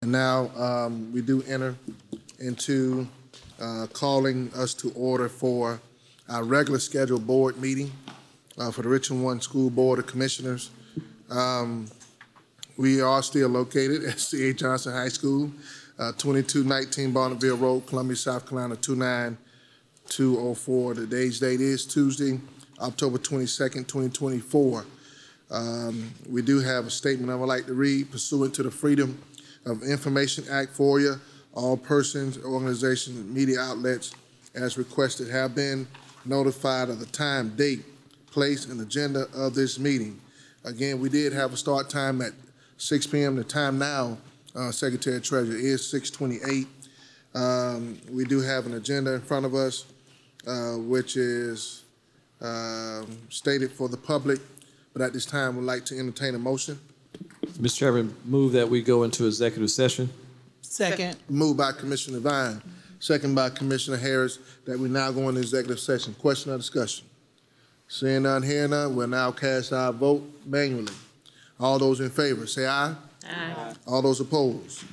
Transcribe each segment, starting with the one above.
And now we do enter into calling us to order for our regular scheduled board meeting for the Richland 1 School Board of Commissioners. We are still located at C.A. Johnson High School, 2219 Bonneville Road, Columbia, South Carolina, 29204. Today's date is Tuesday, October 22nd, 2024. We do have a statement I would like to read. Pursuant to the Freedom of Information Act, FOIA, all persons, organizations, and media outlets as requested have been notified of the time, date, place, and agenda of this meeting. Again, we did have a start time at 6 p.m. The time now, Secretary Treasurer, is 6:28. We do have an agenda in front of us, which is stated for the public, but at this time, we'd like to entertain a motion. Mr. Chairman, move that we go into executive session. Second. Moved by Commissioner Vine, second by Commissioner Harris, that we now go into executive session. Question or discussion? Seeing none, hearing none, we'll now cast our vote manually. All those in favor, say aye. Aye. All those opposed?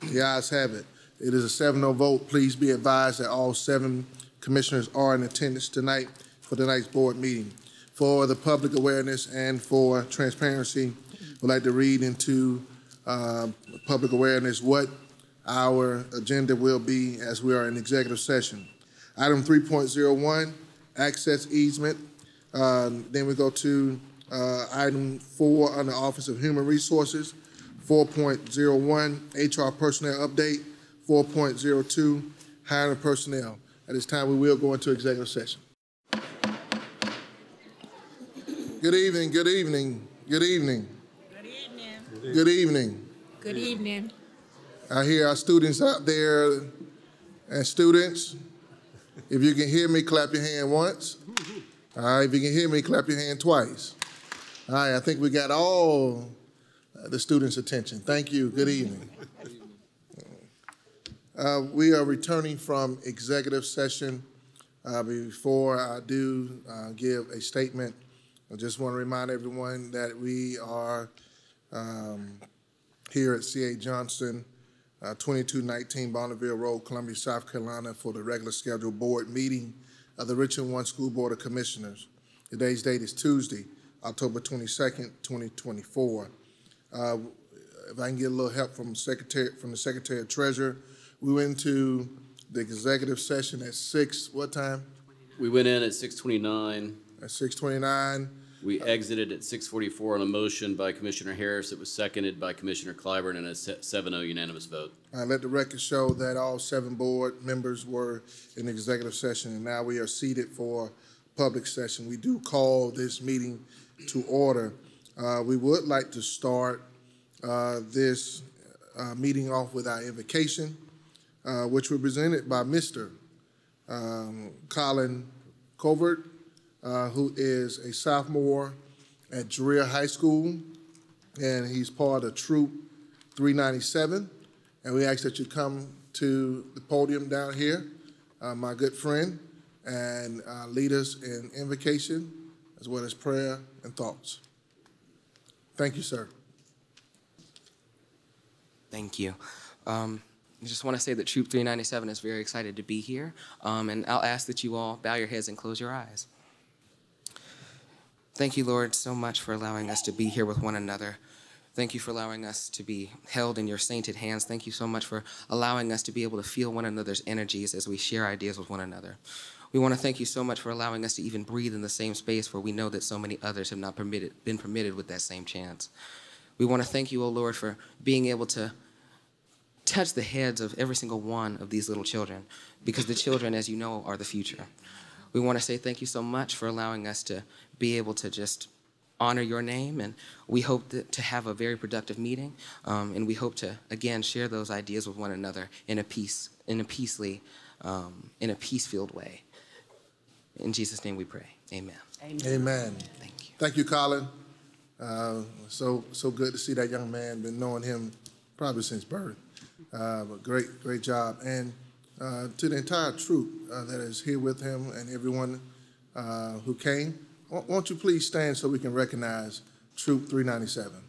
The ayes have it. It is a 7-0 vote. Please be advised that all 7 commissioners are in attendance tonight for tonight's board meeting. For the public awareness and for transparency, we'd like to read into public awareness what our agenda will be as we are in executive session. Item 3.01, access easement. Then we go to item 4 under Office of Human Resources, 4.01, HR personnel update, 4.02, hiring personnel. At this time, we will go into executive session. Good evening, good evening, good evening. Good evening. Good evening. Good evening. I hear our students out there, and students, if you can hear me, clap your hand once. All right, if you can hear me, clap your hand twice. All right, I think we got all the students' attention. Thank you. Good evening. We are returning from executive session. Before I do give a statement, I just want to remind everyone that we are here at C.A. Johnson, 2219 Bonneville Road, Columbia, South Carolina, for the regular scheduled board meeting of the Richland 1 School Board of Commissioners. Today's date is Tuesday, October 22nd, 2024. If I can get a little help from the Secretary of Treasurer, we went into the executive session at 6, what time? We went in at 6:29. At 6:29. We exited at 6:44 on a motion by Commissioner Harris. It was seconded by Commissioner Clyburn and a 7-0 unanimous vote. I let the record show that all 7 board members were in executive session, and now we are seated for public session. We do call this meeting to order. We would like to start this meeting off with our invocation, which was presented by Mr. Colin Covert, who is a sophomore at Dreher High School, and he's part of Troop 397. And we ask that you come to the podium down here, my good friend, and lead us in invocation as well as prayer and thoughts. Thank you, sir. Thank you. I just want to say that Troop 397 is very excited to be here, and I'll ask that you all bow your heads and close your eyes. Thank you, Lord, so much for allowing us to be here with one another. Thank you for allowing us to be held in your sainted hands. Thank you so much for allowing us to be able to feel one another's energies as we share ideas with one another. We want to thank you so much for allowing us to even breathe in the same space where we know that so many others have not been permitted with that same chance. We want to thank you, O Lord, for being able to touch the heads of every single one of these little children, because the children, as you know, are the future. We want to say thank you so much for allowing us to be able to just honor your name, and we hope to have a very productive meeting, and we hope to, again, share those ideas with one another in a peace-filled way. In Jesus' name we pray. Amen. Amen. Amen. Thank you. Thank you, Colin. So good to see that young man. Been knowing him probably since birth. But great job. And to the entire troop that is here with him and everyone who came, won't you please stand so we can recognize Troop 397.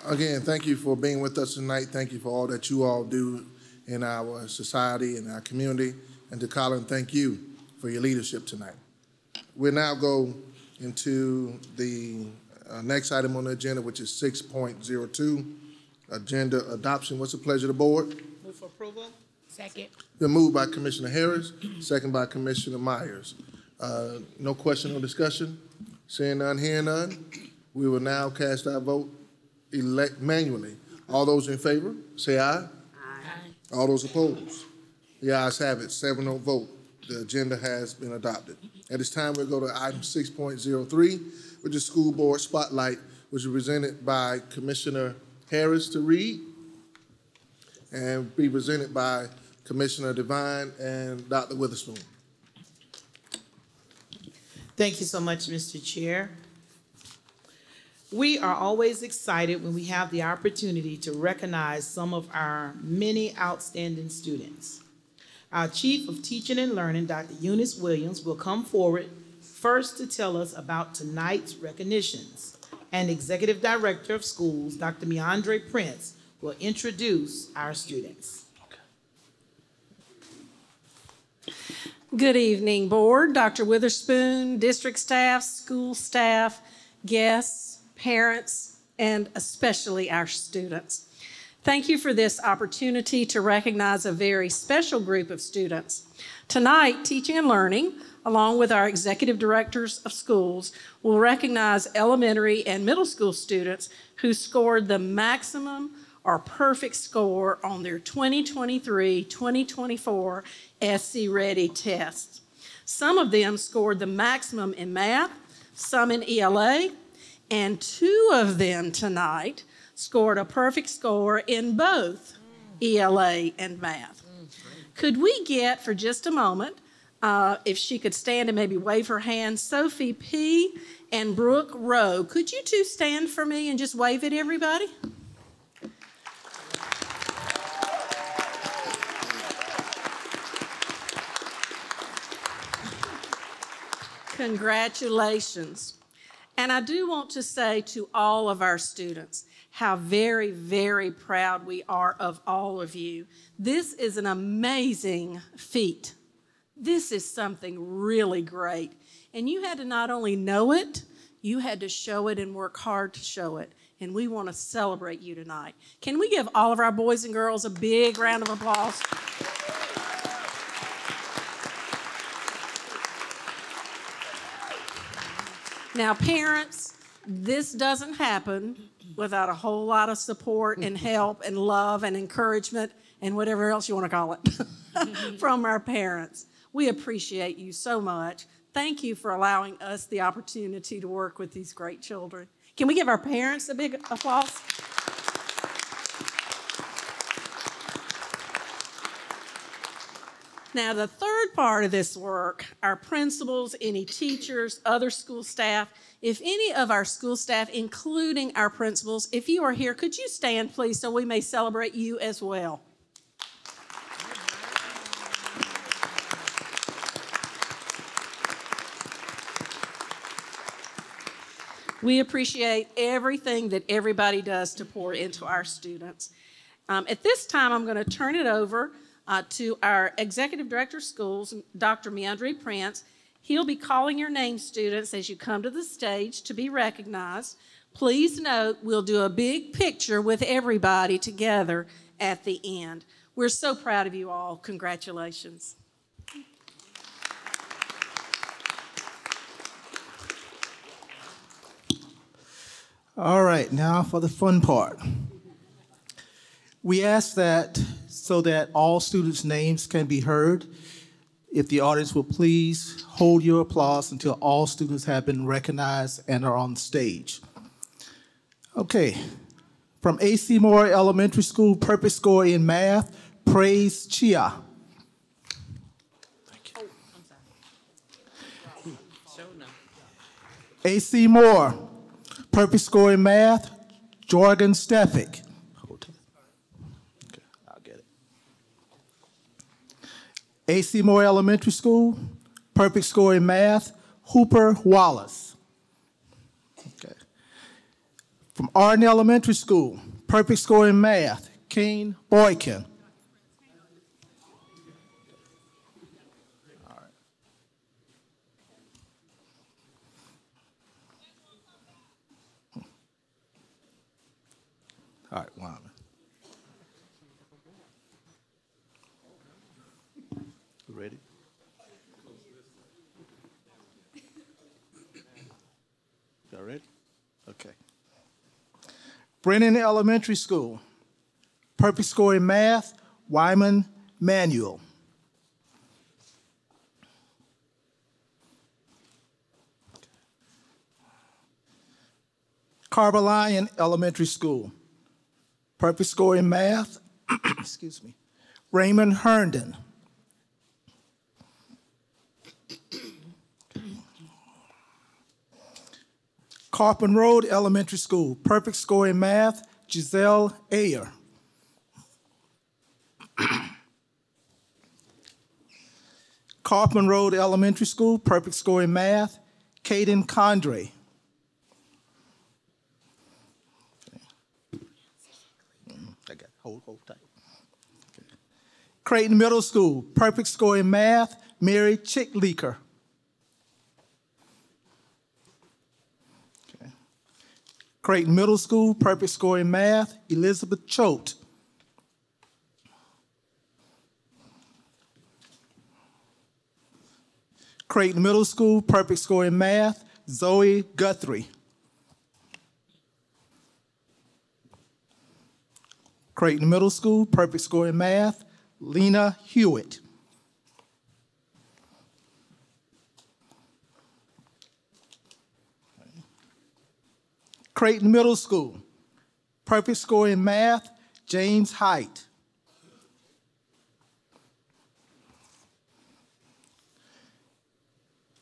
Again, thank you for being with us tonight. Thank you for all that you all do in our society and our community. And to Colin, thank you for your leadership tonight. We'll now go into the next item on the agenda, which is 6.02, agenda adoption. What's the pleasure of the board? Move for approval. Second. Been moved by Commissioner Harris, second by Commissioner Myers. No question or discussion? Seeing none, hearing none, we will now cast our vote manually. All those in favor, say aye. Aye. All those opposed? The ayes have it, 7-0 vote. The agenda has been adopted. At this time, we'll go to item 6.03, which is School Board Spotlight, which is presented by Commissioner Harris to read and be presented by Commissioner Devine and Dr. Witherspoon. Thank you so much, Mr. Chair. We are always excited when we have the opportunity to recognize some of our many outstanding students. Our Chief of Teaching and Learning, Dr. Eunice Williams, will come forward first to tell us about tonight's recognitions. And Executive Director of Schools, Dr. Meandre Prince, will introduce our students. Good evening, Board, Dr. Witherspoon, district staff, school staff, guests, parents, and especially our students. Thank you for this opportunity to recognize a very special group of students. Tonight, Teaching and Learning, along with our executive directors of schools, will recognize elementary and middle school students who scored the maximum or perfect score on their 2023-2024 SC Ready tests. Some of them scored the maximum in math, some in ELA, and 2 of them tonight scored a perfect score in both ELA and math. Could we get, for just a moment, if she could stand and maybe wave her hand, Sophie P. and Brooke Rowe. Could you two stand for me and just wave at everybody? Congratulations. And I do want to say to all of our students how very, very proud we are of all of you. This is an amazing feat. This is something really great. And you had to not only know it, you had to show it and work hard to show it. And we want to celebrate you tonight. Can we give all of our boys and girls a big round of applause? Now, parents, this doesn't happen without a whole lot of support and help and love and encouragement and whatever else you want to call it from our parents. We appreciate you so much. Thank you for allowing us the opportunity to work with these great children. Can we give our parents a big applause? Now, the third part of this work, our principals, any teachers, other school staff, if any of our school staff, including our principals, if you are here, could you stand, please, so we may celebrate you as well? We appreciate everything that everybody does to pour into our students. At this time, I'm going to turn it over to our Executive Director of Schools, Dr. Meandre Prince. He'll be calling your name, students, as you come to the stage to be recognized. Please note, we'll do a big picture with everybody together at the end. We're so proud of you all. Congratulations. All right, now for the fun part. We ask that so that all students' names can be heard, if the audience will please hold your applause until all students have been recognized and are on stage. Okay, from A.C. Moore Elementary School, perfect score in math, Praise Chia. Thank you. A.C. Moore, perfect score in math, Jorgen Stefik. Okay, I'll get it. A.C. Moore Elementary School, perfect score in math, Hooper Wallace. Okay. From Arden Elementary School, perfect score in math, Kane Boykin. All right, Wyman. Ready? Y'all ready? Okay. Brennan Elementary School, perfect score in math, Wyman Manuel. Carboline Elementary School, perfect score in math, excuse me, Raymond Herndon. Carpenter Road Elementary School, perfect score in math, Giselle Ayer. Carpenter Road Elementary School, perfect score in math, Caden Condre. I got hold tight. Okay. Creighton Middle School, perfect score in math, Mary Chickleaker. Okay. Creighton Middle School, perfect score in math, Elizabeth Choate. Creighton Middle School, perfect score in math, Zoe Guthrie. Creighton Middle School, perfect score in math, Lena Hewitt. Creighton Middle School, perfect score in math, James Height.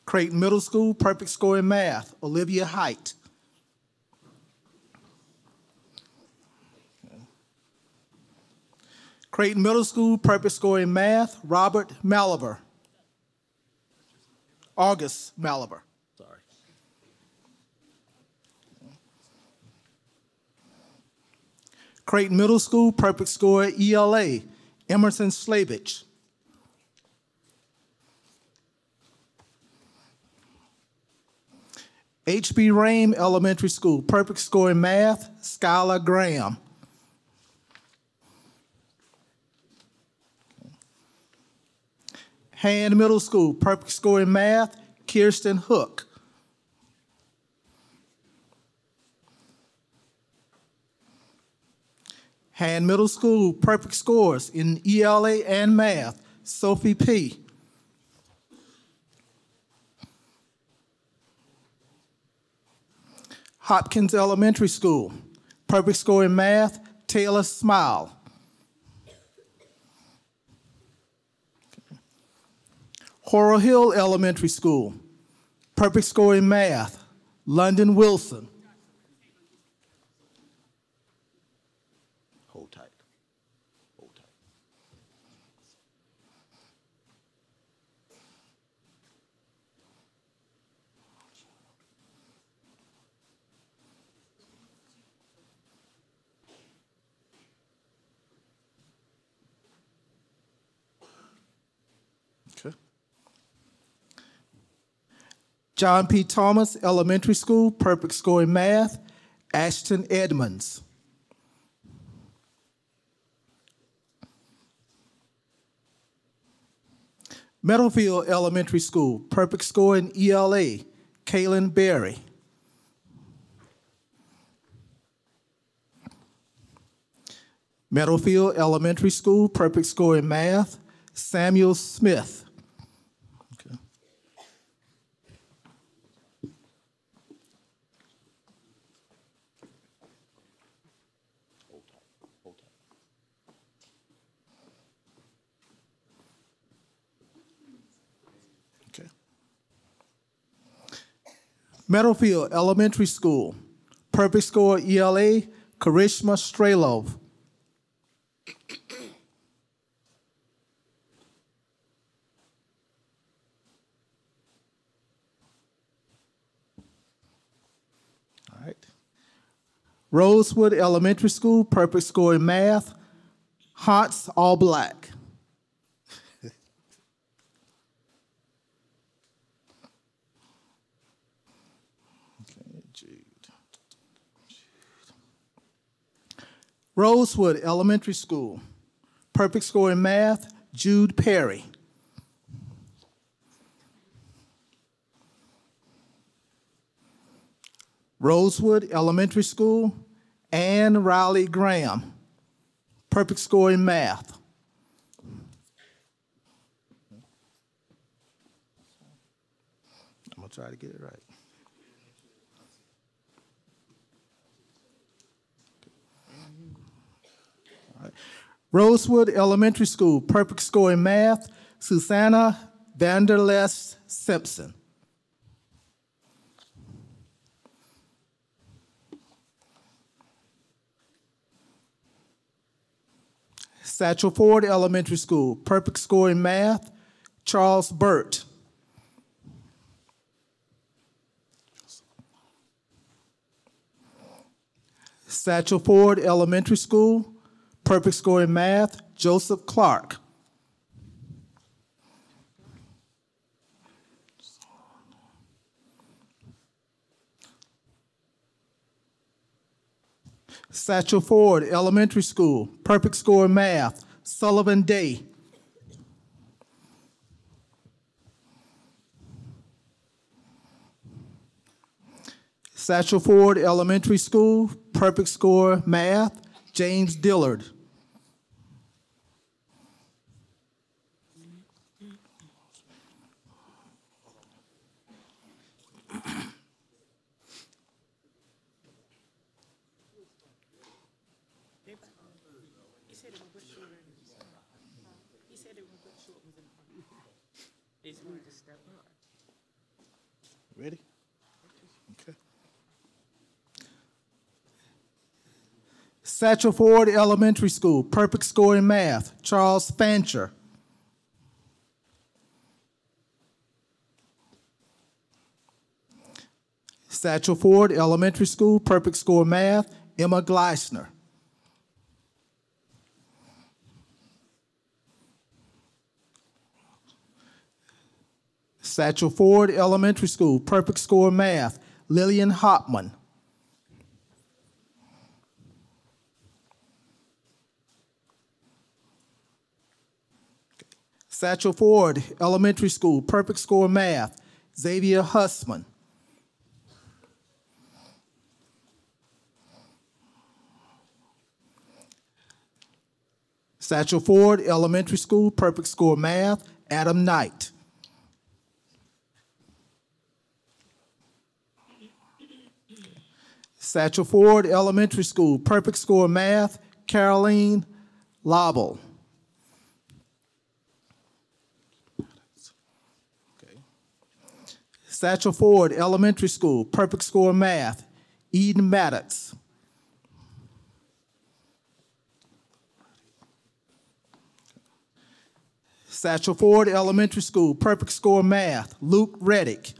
Creighton Middle School, perfect score in math, Olivia Height. Creighton Middle School, perfect score in math, Robert Malaber. August Malaber, sorry. Creighton Middle School, perfect score ELA, Emerson Slavich. H.B. Rame Elementary School, perfect score in math, Skylar Graham. Hand Middle School, perfect score in math, Kirsten Hook. Hand Middle School, perfect scores in ELA and math, Sophie P. Hopkins Elementary School, perfect score in math, Taylor Smile. Horror Hill Elementary School, perfect score in math, London Wilson. Hold tight. Hold tight. Okay. John P. Thomas Elementary School, perfect score in math, Ashton Edmonds. Meadowfield Elementary School, perfect score in ELA, Kaylin Berry. Meadowfield Elementary School, perfect score in math, Samuel Smith. Okay. Okay. Meadowfield Elementary School, perfect score ELA, Karishma Strelov. Rosewood Elementary School, perfect score in math. Hants, all black. Rosewood Elementary School, perfect score in math, Jude Perry. Rosewood Elementary School, Ann Riley Graham, perfect score in math. I'm gonna try to get it right. Rosewood Elementary School, perfect score in math, Susanna Vanderlest Simpson. Satchel Ford Elementary School, perfect score in math, Charles Burt. Satchel Ford Elementary School, perfect score in math, Joseph Clark. Satchel Ford Elementary School, perfect score in math, Sullivan Day. Satchel Ford Elementary School, perfect score math, James Dillard. Ready? Okay. Satchel Ford Elementary School, perfect score in math, Charles Fancher. Satchel Ford Elementary School, perfect score math, Emma Gleisner. Satchel Ford Elementary School, perfect score math, Lillian Hopman. Satchel Ford Elementary School, perfect score math, Xavier Hussman. Satchel Ford Elementary School, perfect score math, Adam Knight. Satchel Ford Elementary School, perfect score math, Caroline Lobble. Satchel Ford Elementary School, perfect score math, Eden Maddox. Satchel Ford Elementary School, perfect score math, Luke Reddick.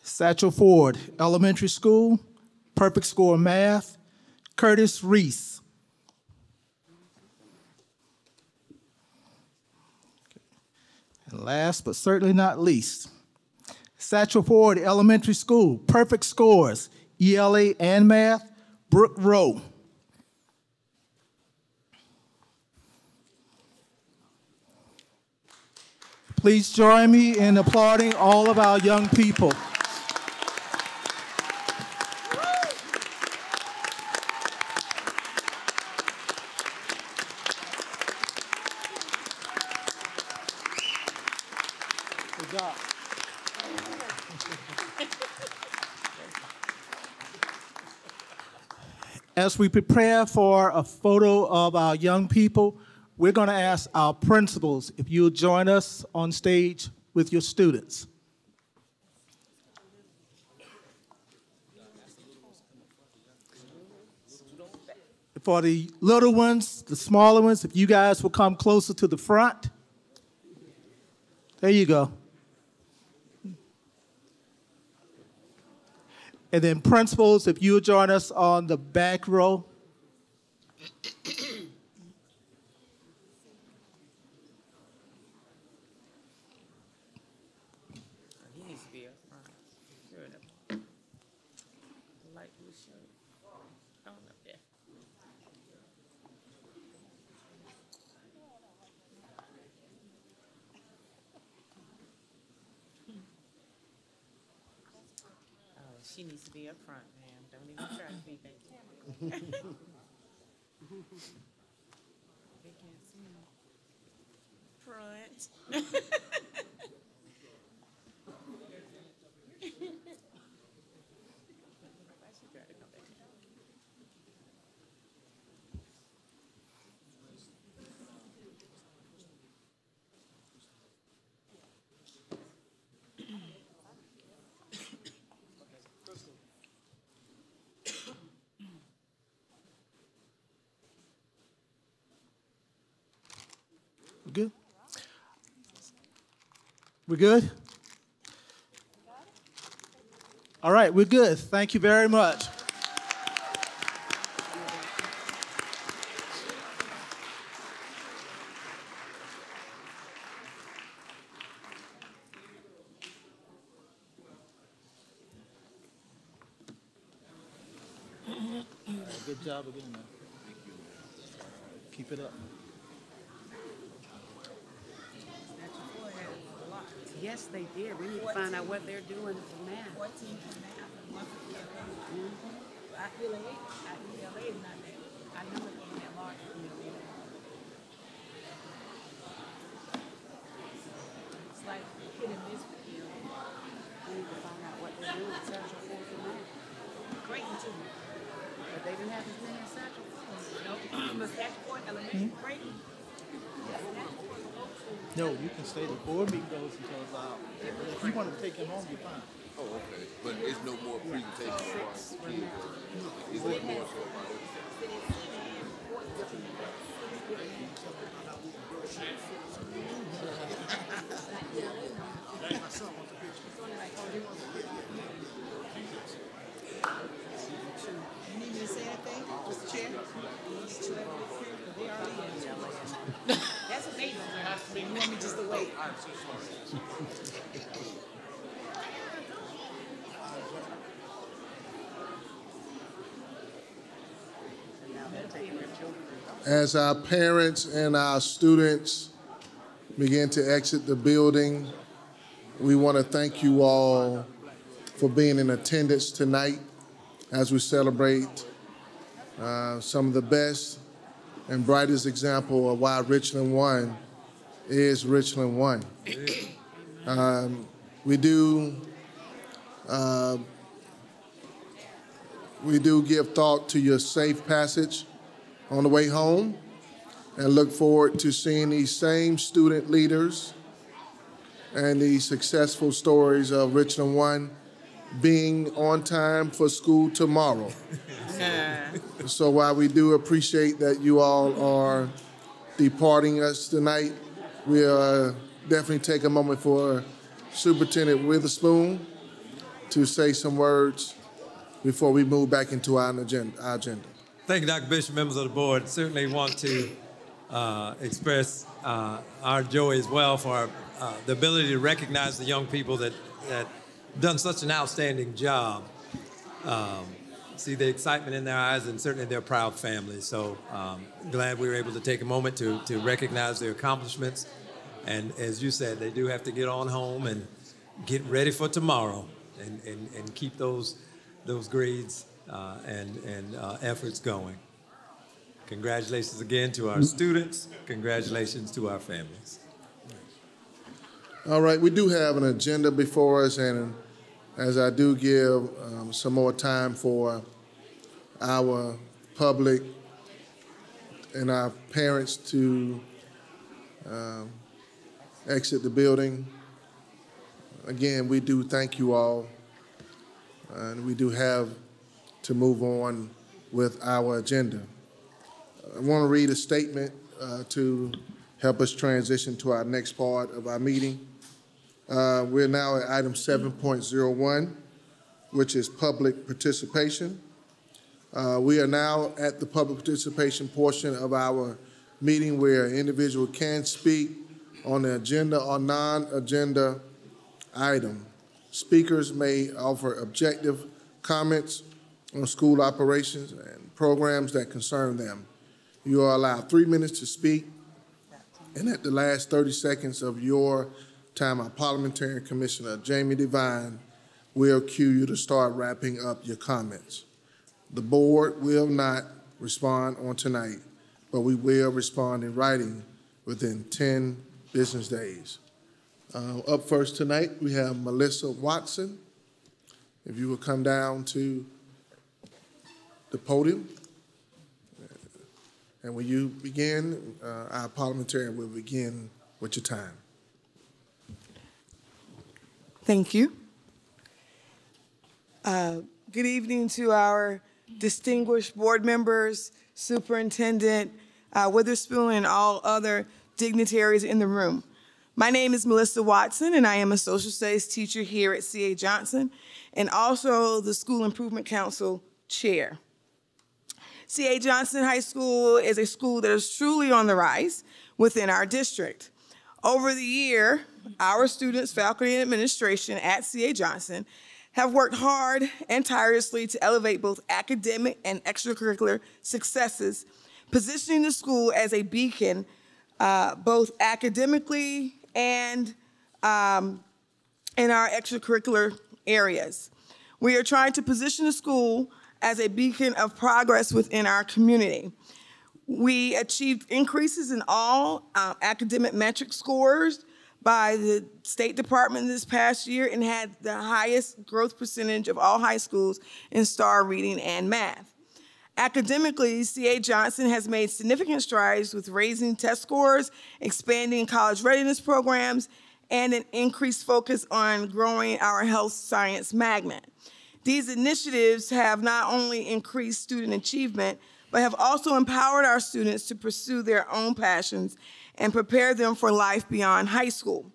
Satchel Ford Elementary School, perfect score math, Curtis Reese. And last but certainly not least, Satchel Ford Elementary School, perfect scores, ELA and math, Brooke Rowe. Please join me in applauding all of our young people. Good job. As we prepare for a photo of our young people, we're going to ask our principals if you'll join us on stage with your students. For the little ones, the smaller ones, if you guys will come closer to the front. There you go. And then principals, if you would join us on the back row. She needs to be up front, ma'am. Don't even try to be back. They can't see me. Front. Why she try to come back? We good? We good? All right, we're good. Thank you very much. Good job again, man. Keep it up. Yes, they did. We need to find out what they're doing for math. 14 for math. I feel like UCLA is not that. I know it's in that large. It's like hitting this field. We need to find out what they're doing. Central Ford for math. Creighton too. But they didn't have as many as Central Ford. Nope. But Central Ford Elementary, Creighton. No, you can stay. The board meeting goes until it's out. If you want to take him home, you're fine. Oh, okay. But it's no more presentation for kids. Is it more so? You need me to say anything, Mr. Chair? They already in. That's what they do. You want me just to wait? As our parents and our students begin to exit the building, we want to thank you all for being in attendance tonight as we celebrate some of the best and brightest example of why Richland 1 is Richland 1. We do give thought to your safe passage on the way home and look forward to seeing these same student leaders and the successful stories of Richland 1 being on time for school tomorrow. So while we do appreciate that you all are departing us tonight, we'll definitely take a moment for Superintendent Witherspoon to say some words before we move back into our agenda. Thank you, Dr. Bishop, members of the board. Certainly want to express our joy as well for the ability to recognize the young people that done such an outstanding job. See the excitement in their eyes, and certainly they're proud families. So glad we were able to take a moment to recognize their accomplishments. And as you said, they do have to get on home and get ready for tomorrow and keep those grades and efforts going. Congratulations again to our students. Congratulations to our families. All right, we do have an agenda before us, and as I do give some more time for our public and our parents to exit the building, again, we do thank you all, and we do have to move on with our agenda. I want to read a statement to help us transition to our next part of our meeting. We're now at item 7.01, which is public participation. We are now at the public participation portion of our meeting where an individual can speak on the agenda or non-agenda item. Speakers may offer objective comments on school operations and programs that concern them. You are allowed 3 minutes to speak, and at the last 30 seconds of your time, our parliamentarian commissioner, Jamie Devine, will cue you to start wrapping up your comments. The board will not respond on tonight, but we will respond in writing within 10 business days. Up first tonight, we have Melissa Watson. If you will come down to the podium. And when you begin, our parliamentarian will begin with your time. Thank you. Good evening to our distinguished board members, Superintendent Witherspoon, and all other dignitaries in the room. My name is Melissa Watson, and I am a social studies teacher here at C.A. Johnson, and also the School Improvement Council chair. C.A. Johnson High School is a school that is truly on the rise within our district. Over the year, our students, faculty, and administration at C.A. Johnson have worked hard and tirelessly to elevate both academic and extracurricular successes, positioning the school as a beacon both academically and in our extracurricular areas. We are trying to position the school as a beacon of progress within our community. We achieved increases in all academic metric scores by the State Department this past year and had the highest growth percentage of all high schools in STAR reading and math. Academically, C.A. Johnson has made significant strides with raising test scores, expanding college readiness programs, and an increased focus on growing our health science magnet. These initiatives have not only increased student achievement, but have also empowered our students to pursue their own passions and prepare them for life beyond high school.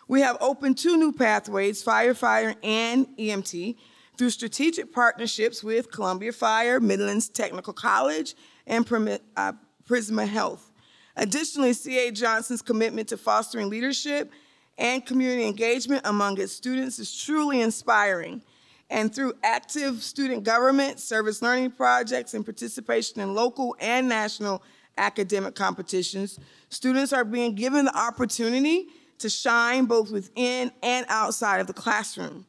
We have opened 2 new pathways, firefighter and EMT, through strategic partnerships with Columbia Fire, Midlands Technical College, and Prisma Health. Additionally, C.A. Johnson's commitment to fostering leadership and community engagement among its students is truly inspiring. And through active student government, service learning projects, and participation in local and national academic competitions, students are being given the opportunity to shine both within and outside of the classroom.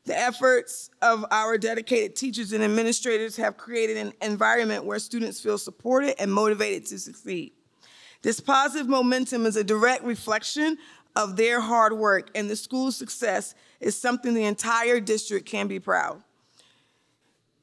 The efforts of our dedicated teachers and administrators have created an environment where students feel supported and motivated to succeed. This positive momentum is a direct reflection of their hard work, and the school's success is something the entire district can be proud.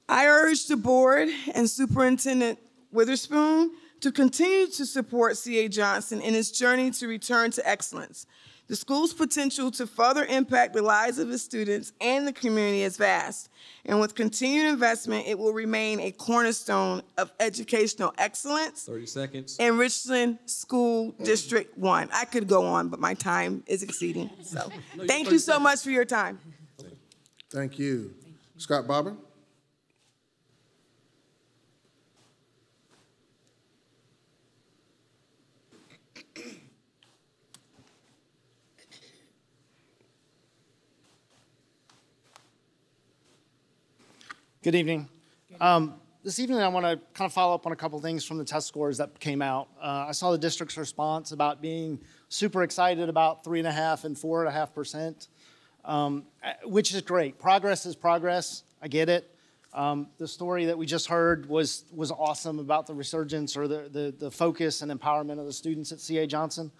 I urge the board and Superintendent Witherspoon to continue to support C.A. Johnson in its journey to return to excellence. The school's potential to further impact the lives of its students and the community is vast, and with continued investment, it will remain a cornerstone of educational excellence 30 seconds. in Richland School District 1. I could go on, but my time is exceeding. So thank you so much for your time. Thank you. Scott Barber? Good evening. This evening, I want to kind of follow up on a couple things from the test scores that came out. I saw the district's response about being super excited about 3.5% and 4.5%, which is great. Progress is progress. I get it. The story that we just heard was awesome about the resurgence or the focus and empowerment of the students at C.A. Johnson.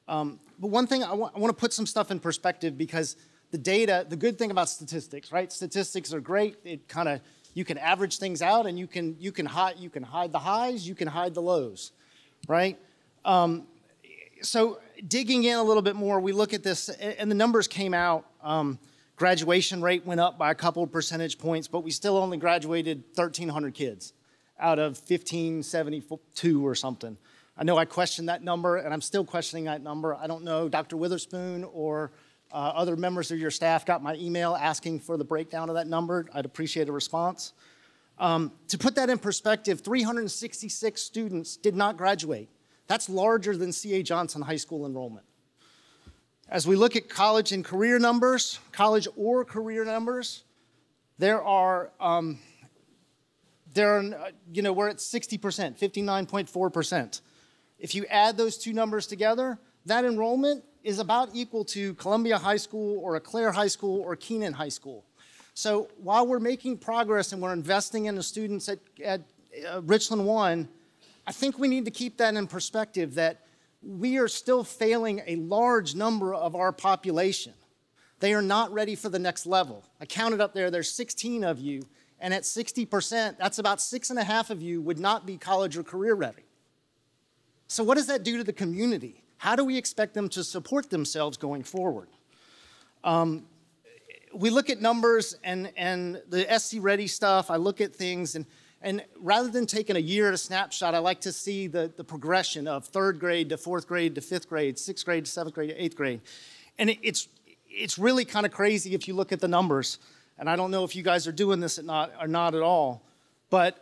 But one thing, I want to put some stuff in perspective because the data, the good thing about statistics, right? Statistics are great. It kind of, you can average things out and you can hide the highs, you can hide the lows, right? So digging in a little bit more, we look at this and the numbers came out. Graduation rate went up by a couple of percentage points, but we still only graduated 1,300 kids out of 1,572 or something. I know I questioned that number and I'm still questioning that number. I don't know, Dr. Witherspoon or other members of your staff got my email asking for the breakdown of that number. I'd appreciate a response. To put that in perspective, 366 students did not graduate. That's larger than C.A. Johnson High School enrollment. As we look at college and career numbers, college or career numbers, we're at 60%, 59.4%. If you add those two numbers together, that enrollment is about equal to Columbia High School or Eau Claire High School or Keenan High School. So while we're making progress and we're investing in the students at Richland 1, I think we need to keep that in perspective that we are still failing a large number of our population. They are not ready for the next level. I counted up there, there's 16 of you, and at 60%, that's about 6.5 of you would not be college or career ready. So what does that do to the community? How do we expect them to support themselves going forward? We look at numbers and the SC Ready stuff, I look at things, and rather than taking a year at a snapshot, I like to see the progression of 3rd grade to 4th grade to 5th grade, 6th grade to 7th grade to 8th grade. And it's really kind of crazy if you look at the numbers. And I don't know if you guys are doing this or not at all. But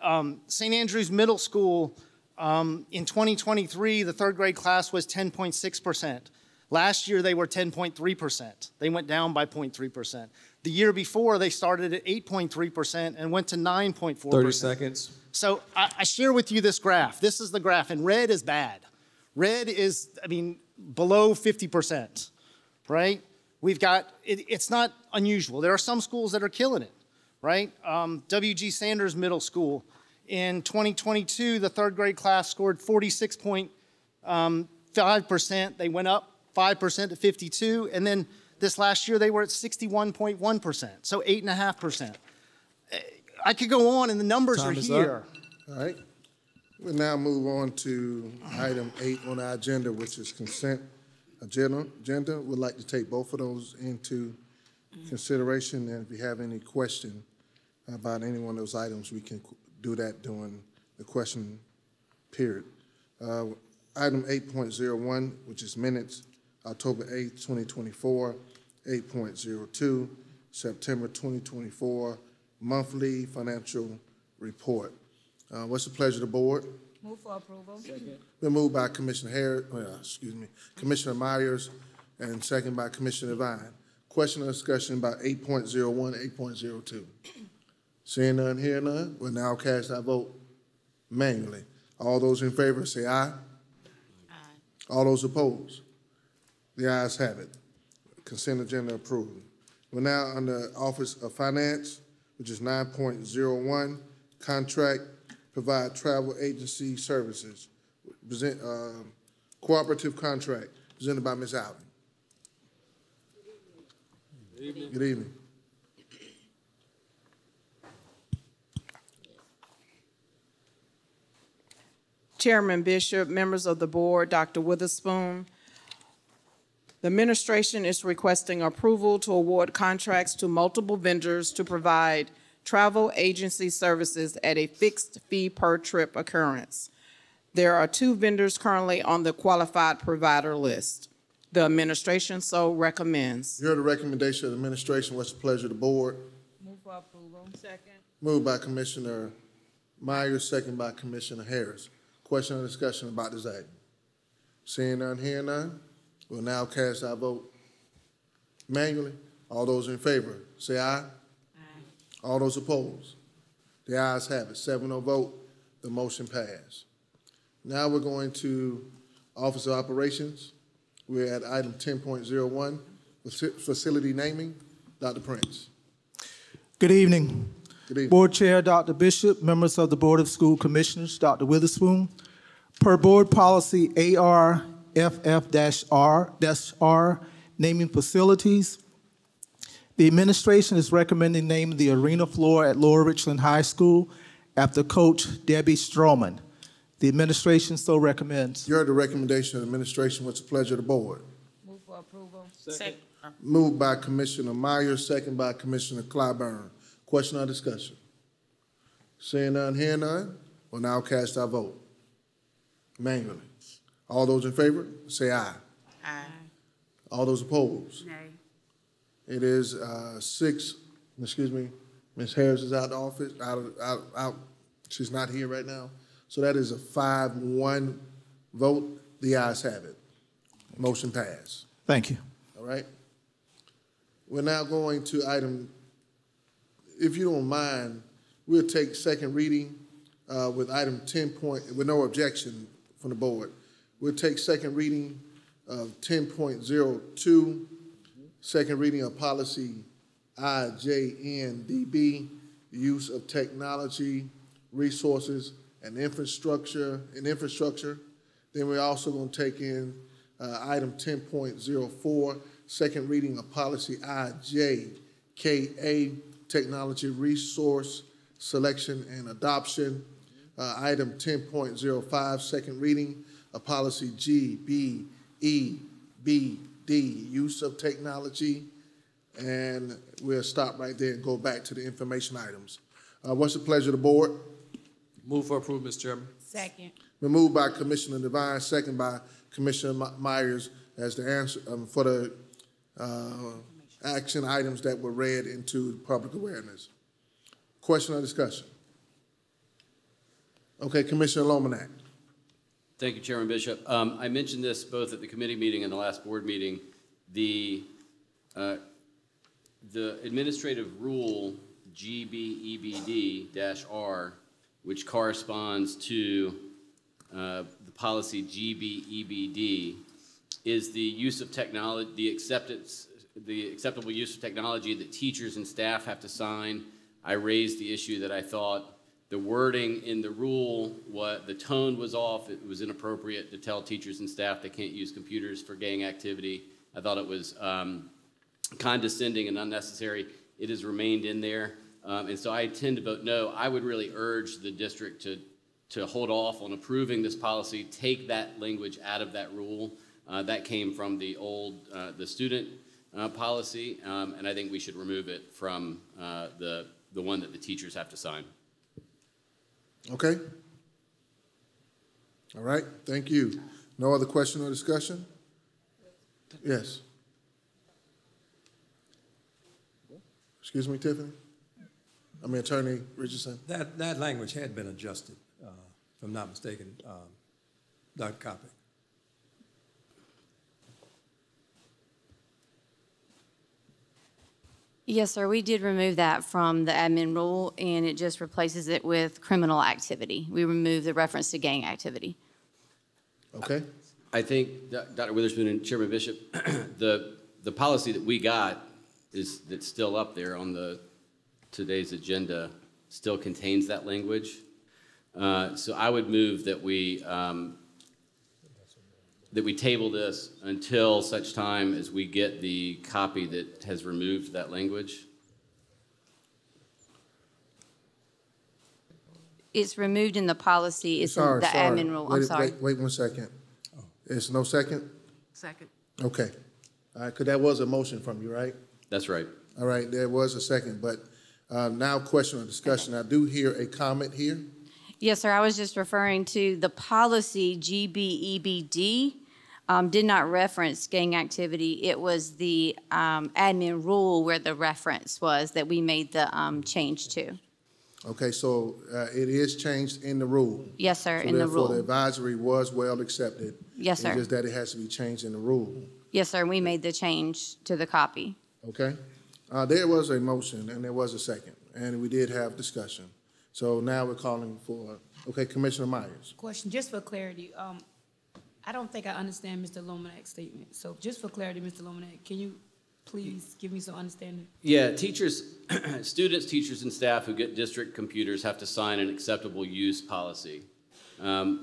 St. Andrews Middle School, in 2023, the 3rd grade class was 10.6%. Last year, they were 10.3%. They went down by 0.3%. The year before, they started at 8.3% and went to 9.4%. 30 seconds. So I share with you this graph. This is the graph, and red is bad. Red is, below 50%, right? We've got, it's not unusual. There are some schools that are killing it, right? W.G. Sanders Middle School, in 2022, the 3rd grade class scored 46.5%. They went up 5% to 52, and then this last year they were at 61.1%, so 8.5%. I could go on, and the numbers are here. All right. We'll now move on to item 8 on our agenda, which is consent agenda. We'd like to take both of those into consideration, and if you have any question about any one of those items, we can do that during the question period. Item 8.01, which is minutes, October 8th, 2024, 8.02, September 2024, monthly financial report. What's the pleasure of the board? Move for approval. Second. Been moved by Commissioner Commissioner Myers, and second by Commissioner Vine. Question or discussion about 8.01, 8.02. Seeing none, hearing none, we'll now cast our vote manually. All those in favor say aye. Aye. All those opposed? The ayes have it. Consent agenda approved. We're now under Office of Finance, which is 9.01, contract, provide travel agency services. Cooperative contract, presented by Ms. Allen. Good evening. Good evening. Chairman Bishop, members of the board, Dr. Witherspoon, the administration is requesting approval to award contracts to multiple vendors to provide travel agency services at a fixed fee per trip occurrence. There are 2 vendors currently on the qualified provider list. The administration so recommends. You heard the recommendation of the administration. What's the pleasure of the board? Move for approval. Second. Moved by Commissioner Myers, second by Commissioner Harris. Question or discussion about this item? Seeing none, hearing none, we'll now cast our vote manually. All those in favor, say aye. Aye. All those opposed? The ayes have it. 7-0 vote, the motion passed. Now we're going to Office of Operations. We're at item 10.01, facility naming. Dr. Prince. Good evening. Good evening. Board Chair, Dr. Bishop, members of the Board of School Commissioners, Dr. Witherspoon. Per board policy ARFF-R, naming facilities, the administration is recommending naming the arena floor at Lower Richland High School after Coach Debbie Stroman. The administration so recommends. You heard the recommendation of the administration. What's the pleasure of the board? Move for approval. Second. Moved by Commissioner Myers, second by Commissioner Clyburn. Question or discussion? Seeing none, hearing none, we'll now cast our vote manually. All those in favor, say aye. Aye. All those opposed? Nay. It is Ms. Harris is out of office, she's not here right now. So that is a 5-1 vote. The ayes have it. Motion passed. Thank you. All right. We're now going to item, if you don't mind, we'll take second reading with item 10 with no objection from the board. We'll take second reading of 10.02, second reading of policy IJNDB, the use of technology, resources, and infrastructure. Then we're also going to take in item 10.04, second reading of policy IJKA, technology, resource, selection, and adoption. Item 10.05, second reading of policy GBEBD, use of technology. And we'll stop right there and go back to the information items. What's the pleasure of the board? Move for approval, Mr. Chairman. Second. Been moved by Commissioner Devine, second by Commissioner Myers as the answer for the action items that were read into public awareness. Question or discussion? Okay, Commissioner Lomanak. Thank you, Chairman Bishop. I mentioned this both at the committee meeting and the last board meeting. The administrative rule GBEBD-R, which corresponds to the policy GBEBD, is the use of technology, the acceptable use of technology that teachers and staff have to sign. I raised the issue that I thought the wording in the rule, the tone was off. It was inappropriate to tell teachers and staff they can't use computers for gang activity. I thought it was condescending and unnecessary. It has remained in there. And so I tend to vote no. I would really urge the district to hold off on approving this policy, take that language out of that rule. That came from the old, the student policy, and I think we should remove it from the one that the teachers have to sign. Okay. All right, thank you. No other question or discussion? Yes. Excuse me, Tiffany? Attorney Richardson. That language had been adjusted, if I'm not mistaken, Dr. Copic. Yes, sir. We did remove that from the admin rule, and it just replaces it with criminal activity. We removed the reference to gang activity. Okay. I think, Dr. Witherspoon and Chairman Bishop, the policy that we got that's still up there on today's agenda still contains that language. So I would move that we table this until such time as we get the copy that has removed that language. It's removed in the policy. It's in the admin rule. I'm sorry. Wait 1 second. It's no second? Second. Okay. All right, because that was a motion from you, right? That's right. All right, there was a second, but now question or discussion. I do hear a comment here. Yes, sir. I was just referring to the policy GBEBD. Did not reference gang activity. It was the admin rule where the reference was that we made the change to. Okay, so it is changed in the rule. Yes, sir, so in the therefore, rule. the advisory was well accepted. Yes, sir. It's just that it has to be changed in the rule. Yes, sir. We made the change to the copy. Okay. There was a motion and there was a second, and we did have discussion. So now we're calling for, okay, Commissioner Myers. Question, just for clarity, I don't think I understand Mr. Lomanak's statement. So just for clarity, Mr. Lomanak, can you please give me some understanding? Yeah, students, teachers, and staff who get district computers have to sign an acceptable use policy,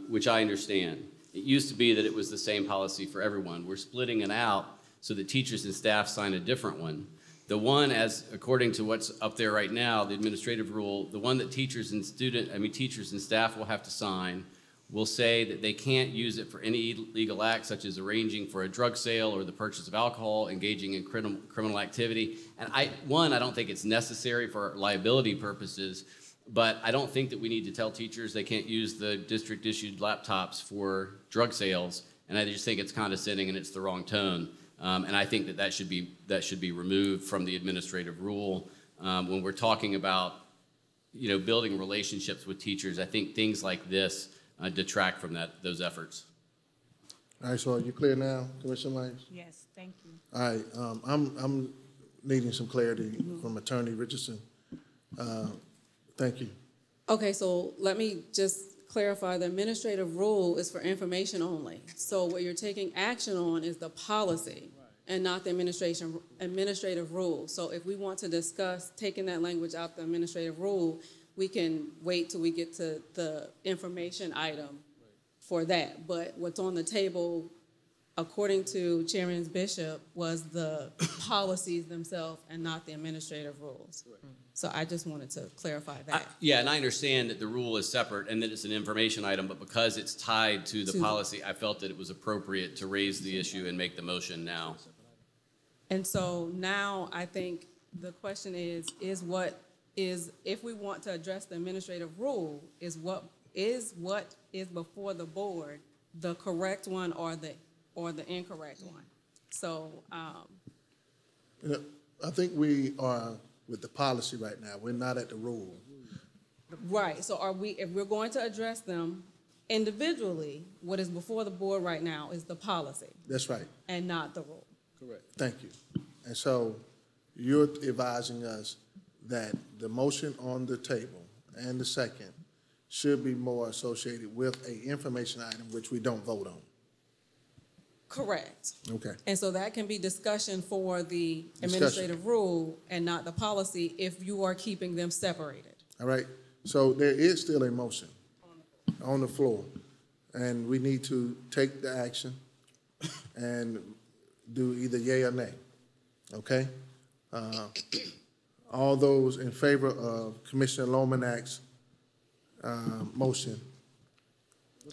which I understand. It used to be that it was the same policy for everyone. We're splitting it out so that teachers and staff sign a different one. The one, according to what's up there right now, the administrative rule, the one that teachers and staff will have to sign will say that they can't use it for any illegal act, such as arranging for a drug sale or the purchase of alcohol, engaging in criminal activity. And I don't think it's necessary for liability purposes, but I don't think that we need to tell teachers they can't use the district-issued laptops for drug sales, and I just think it's condescending and it's the wrong tone. And I think that should be removed from the administrative rule. When we're talking about, building relationships with teachers, I think things like this detract from those efforts. All right, so are you clear now, Commissioner Myers? Yes, thank you. All right, I'm needing some clarity from Attorney Richardson. Thank you. Okay, so let me just clarify, the administrative rule is for information only. So what you're taking action on is the policy and not the administrative rule. So if we want to discuss taking that language out the administrative rule, we can wait till we get to the information item for that. But what's on the table, according to Chairman Bishop, was the policies themselves and not the administrative rules. So I just wanted to clarify that. Yeah, and I understand that the rule is separate and that it's an information item, but because it's tied to the policy, I felt that it was appropriate to raise the issue and make the motion now. And so now I think the question is if we want to address the administrative rule, is what is before the board the correct one or the incorrect one? So I think we are with the policy right now. We're not at the rule. right. So if we're going to address them individually, what is before the board right now is the policy That's right. and not the rule. Correct. Thank you. And so you're advising us that the motion on the table and the second should be more associated with an information item which we don't vote on. Correct. Okay. And so that can be discussion for the administrative rule and not the policy if you are keeping them separated. All right. So there is still a motion on the floor, and we need to take the action and do either yay or nay. Okay? All those in favor of Commissioner Lomanak's motion.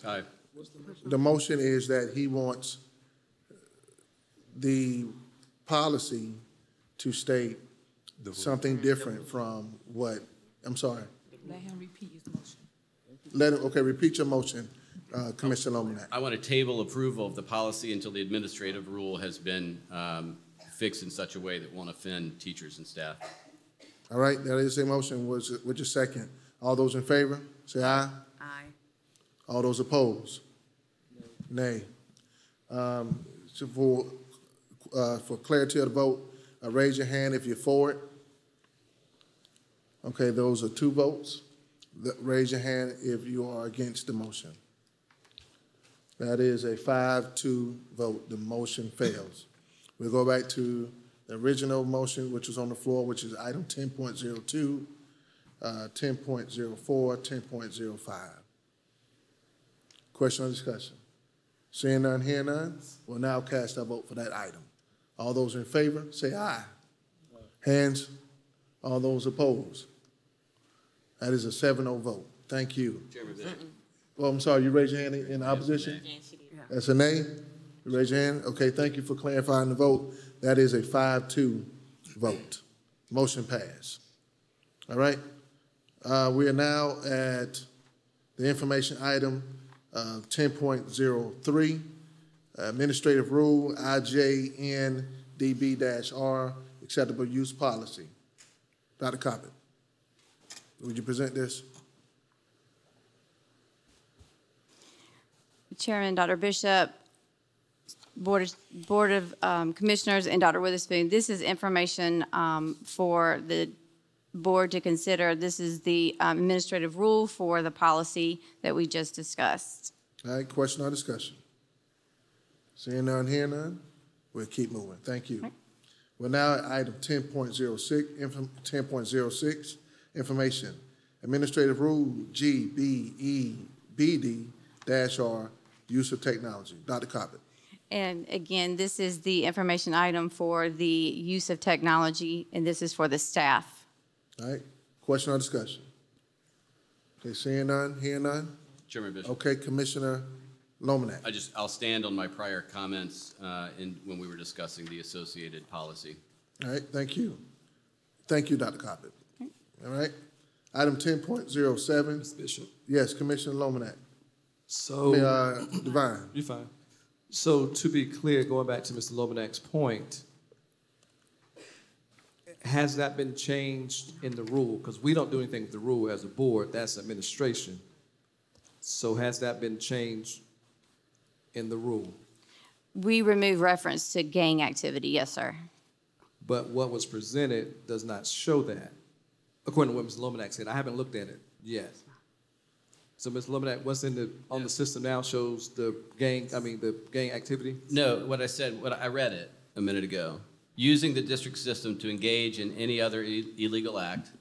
Aye. The motion is that he wants the policy to state something different from what, I'm sorry. Let him repeat his motion. Okay, repeat your motion, Commissioner Lomanak. I want to table approval of the policy until the administrative rule has been fixed in such a way that won't offend teachers and staff. All right, that is a motion. What's your second? All those in favor, say aye. Aye. All those opposed? Nay. So for clarity of the vote, raise your hand if you're for it. Okay, those are 2 votes. Raise your hand if you are against the motion. That is a 5-2 vote. The motion fails. We'll go back to the original motion, which was on the floor, which is item 10.02, 10.04, 10.05. Question or discussion? Seeing none, hearing none, we'll now cast our vote for that item. All those in favor, say aye. Hands. All those opposed? That is a 7-0 vote. Thank you. Oh, I'm sorry, you raised your hand in opposition? That's a nay? You raise your hand? Okay, thank you for clarifying the vote. That is a 5-2 vote. Motion passed. All right? We are now at the information item 10.03, Administrative Rule IJNDB-R, Acceptable Use Policy. Dr. Coppett, would you present this? Chairman, Dr. Bishop, Board of Commissioners, and Dr. Witherspoon, this is information for the board to consider. This is the administrative rule for the policy that we just discussed. All right, question or discussion? Seeing none, hearing none, we'll keep moving. Thank you. Right. We're now at item 10.06, information. Administrative Rule GBEBD-R, use of technology. Dr. Coppett. And again, this is the information item for the use of technology, and this is for the staff. All right, question or discussion? Okay, seeing none, hearing none? Chairman Bishop. Okay, Commissioner Lomanak. I'll stand on my prior comments when we were discussing the associated policy. All right, thank you. Thank you, Dr. Coppett. All right, item 10.07. Mr. Bishop. Yes, Commissioner Lomanak. So. Divine. You're fine. So to be clear, going back to Mr. Lomanak's point, has that been changed in the rule? Because we don't do anything with the rule as a board, that's administration. So has that been changed in the rule? We remove reference to gang activity, yes, sir. But what was presented does not show that, according to what Mr. Lomanak said. I haven't looked at it yet. So, Mr. Lomanak, what's on the system now shows the gang activity? No, what I read it a minute ago. Using the district system to engage in any other illegal act,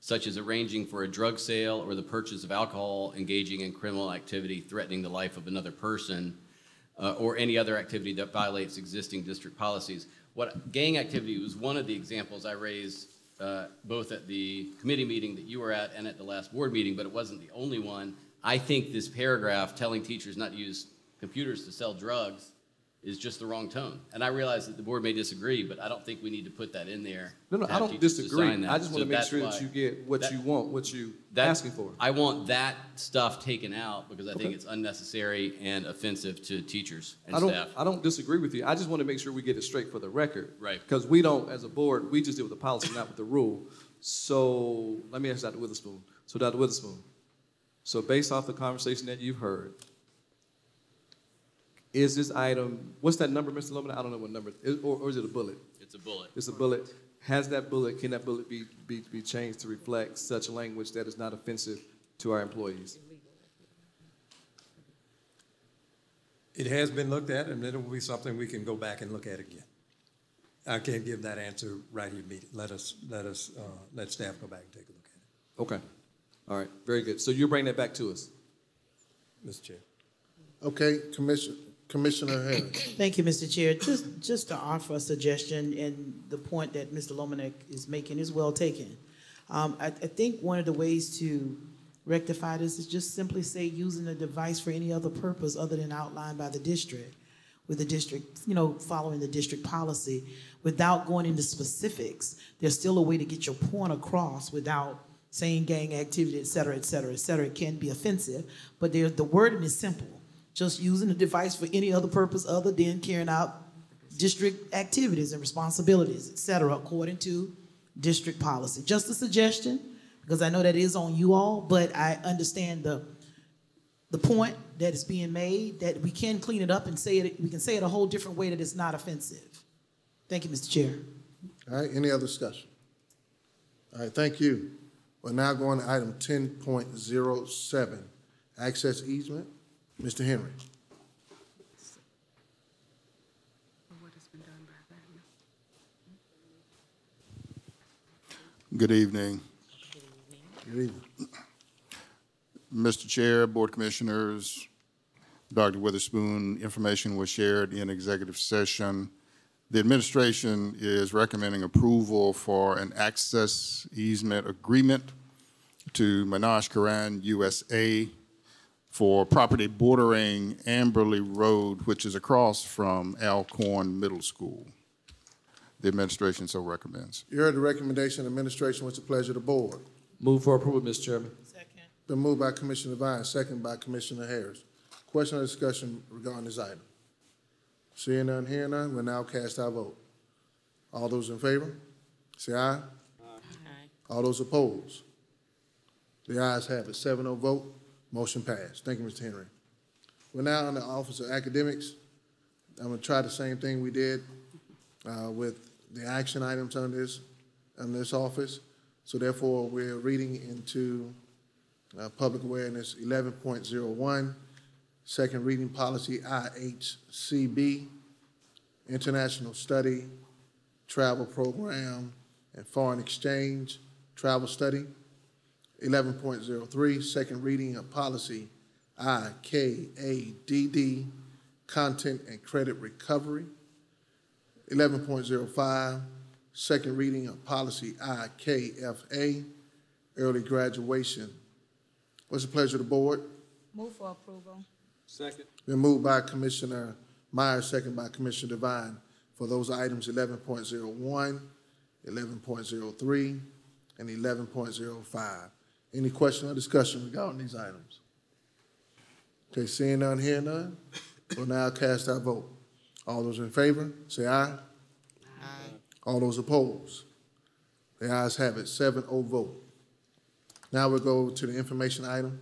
such as arranging for a drug sale or the purchase of alcohol, engaging in criminal activity, threatening the life of another person, or any other activity that violates existing district policies. Gang activity was one of the examples I raised both at the committee meeting that you were at and at the last board meeting, but it wasn't the only one. I think this paragraph telling teachers not to use computers to sell drugs is just the wrong tone. And I realize that the board may disagree, but I don't think we need to put that in there. No, I don't disagree. I just want to make sure that you get what you want, what you're asking for. I want that stuff taken out because I think it's unnecessary and offensive to teachers and staff. I don't disagree with you. I just want to make sure we get it straight for the record. Right. Because we don't, as a board, we just deal with the policy, not with the rule. So let me ask Dr. Witherspoon. So Dr. Witherspoon, so based off the conversation that you've heard, is this item, what's that number, Mr. Loman? I don't know what number, or is it a bullet? It's a bullet. It's a bullet. Can that bullet be changed to reflect such language that is not offensive to our employees? It has been looked at, and it will be something we can go back and look at again. I can't give that answer right here immediately. Let staff go back and take a look at it. Okay. All right. Very good. So you'll bring that back to us, Mr. Chair. Okay, Commissioner Harris. Thank you, Mr. Chair. Just to offer a suggestion, and the point that Mr. Lomanek is making is well taken. I think one of the ways to rectify this is just simply say using the device for any other purpose other than outlined by the district, with the district, following the district policy, without going into specifics. There's still a way to get your point across without saying gang activity, et cetera, et cetera, et cetera. It can be offensive, but the wording is simple. Just using the device for any other purpose other than carrying out district activities and responsibilities, et cetera, according to district policy. Just a suggestion, because I know that is on you all, but I understand the point that is being made, that we can clean it up and say it, we can say it a whole different way that it's not offensive. Thank you, Mr. Chair. All right, any other discussion? All right, thank you. We're now going to item 10.07, access easement. Mr. Henry. Good evening. Good evening. Mr. Chair, Board Commissioners, Dr. Witherspoon, information was shared in executive session. The administration is recommending approval for an access easement agreement to Minaj Karan USA for property bordering Amberley Road, which is across from Alcorn Middle School. The administration so recommends. You heard the recommendation. Administration, what's the pleasure of the board? Move for approval, Mr. Chairman. Second. Been moved by Commissioner Vine, second by Commissioner Harris. Question or discussion regarding this item? Seeing none, hearing none, we'll now cast our vote. All those in favor, say aye. Aye. All those opposed? The ayes have it. 7-0 vote. Motion passed. Thank you, Mr. Henry. We're now in the Office of Academics. I'm going to try the same thing we did with the action items on this office. So therefore, we're reading into public awareness 11.01, second reading policy IHCB, international study, travel program, and foreign exchange travel study. 11.03, second reading of policy IKADD, content and credit recovery. 11.05, second reading of policy IKFA, early graduation. What's the pleasure of the board? Move for approval. Second. Been moved by Commissioner Myers, second by Commissioner Devine for those items 11.01, 11.03, and 11.05. Any question or discussion regarding these items? Okay, seeing none, hearing none, We'll now cast our vote. All those in favor, say aye. Aye. All those opposed? The ayes have it, 7-0 vote. Now we'll go to the information item.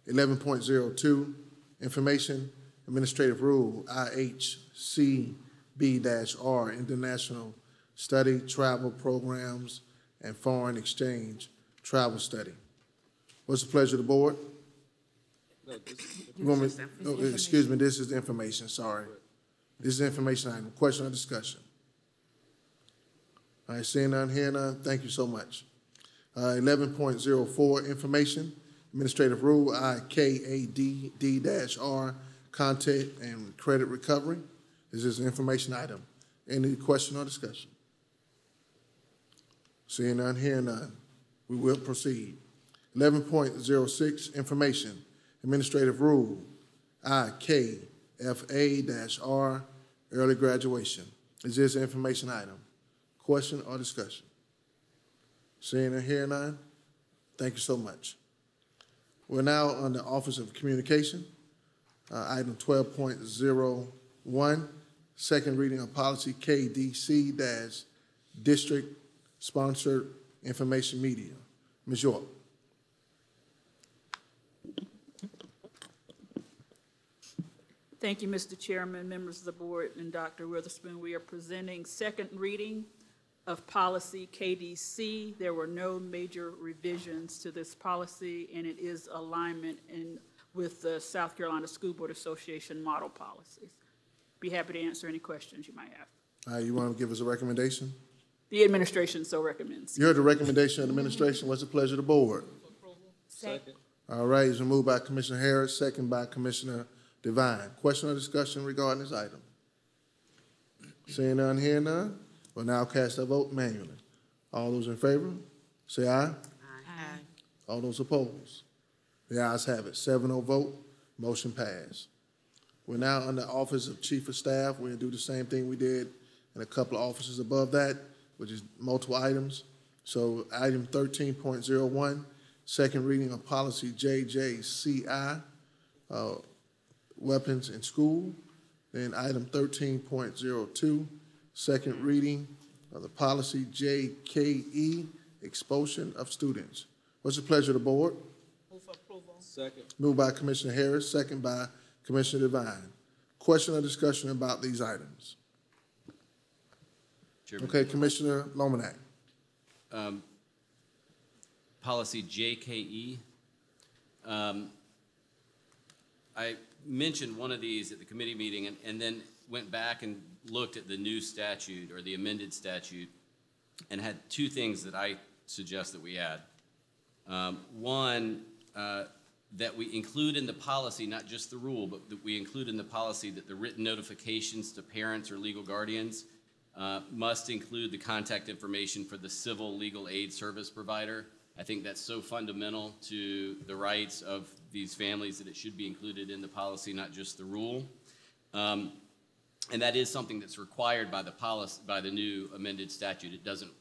11.02, Information Administrative Rule, IHCB-R, International Study, Travel Programs, and Foreign Exchange Travel Study. What's the pleasure of the board? Excuse me, this is information, sorry. This is information item. Question or discussion? All right, seeing none, hearing none, thank you so much. 11.04, Information Administrative Rule, IKADD-R, Content and Credit Recovery. This is an information item. Any question or discussion? Seeing none, hearing none, we will proceed. 11.06, Information Administrative Rule, IKFA-R, Early Graduation. Is this an information item? Question or discussion? Seeing and hearing none, thank you so much. We're now on the Office of Communication. Item 12.01, second reading of policy KDC-District Sponsored Information Media. Ms. York. Thank you, Mr. Chairman, members of the board, and Dr. Witherspoon. We are presenting second reading of policy KDC. There were no major revisions to this policy, and it is alignment with the South Carolina School Board Association model policies. Be happy to answer any questions you might have. You want to give us a recommendation? The administration so recommends. You heard the recommendation of the administration. What's the pleasure of the board? Second. All right, it's been moved by Commissioner Harris, second by Commissioner Devine. Question or discussion regarding this item? Seeing none, hearing none, we'll now cast our vote manually. All those in favor, say aye. Aye. All those opposed? The ayes have it, 7-0 vote, motion passed. We're now under Office of Chief of Staff. We'll do the same thing we did in a couple of offices above that, which is multiple items. So item 13.01, second reading of policy JJCI, weapons in school. Then item 13.02, second reading of the policy JKE, expulsion of students. What's the pleasure of the board? Move for approval. Second. Moved by Commissioner Harris, second by Commissioner Devine. Question or discussion about these items? Chairman. Okay, Commissioner Lominack. Policy JKE. I mentioned one of these at the committee meeting and then went back and looked at the new statute or the amended statute and had two things that I suggest that we add. One, that we include in the policy, not just the rule, but that we include in the policy that the written notifications to parents or legal guardians must include the contact information for the civil legal aid service provider. I think that's so fundamental to the rights of these families that it should be included in the policy, not just the rule. And that is something that's required by the policy, by the new amended statute. It doesn't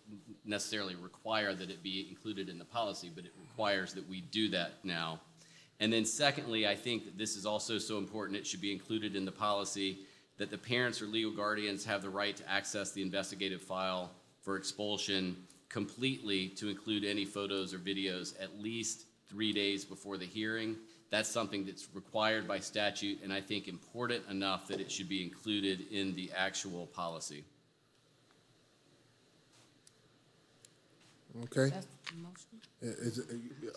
necessarily require that it be included in the policy, but it requires that we do that now. And then secondly, I think that this is also so important, it should be included in the policy that the parents or legal guardians have the right to access the investigative file for expulsion completely, to include any photos or videos at least 3 days before the hearing. That's something that's required by statute, and I think important enough that it should be included in the actual policy. Okay.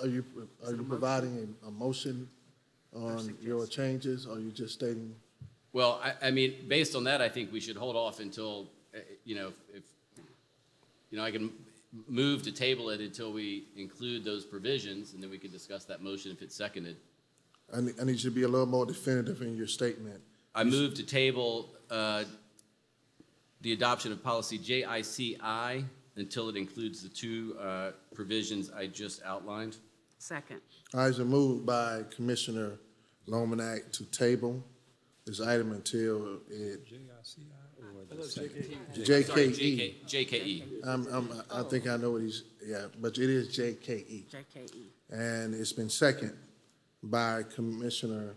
Are you providing a motion on your changes, or are you just stating? Well, I mean, based on that, I think we should hold off until, if I can move to table it until we include those provisions, and then we can discuss that motion if it's seconded. I need you to be a little more definitive in your statement. I move to table the adoption of policy JICI until it includes the two provisions I just outlined. Second. All right, so moved by Commissioner Lominack to table this item until it. JKE. JKE. I think I know what he's, but it is JKE. JKE. And it's been seconded by Commissioner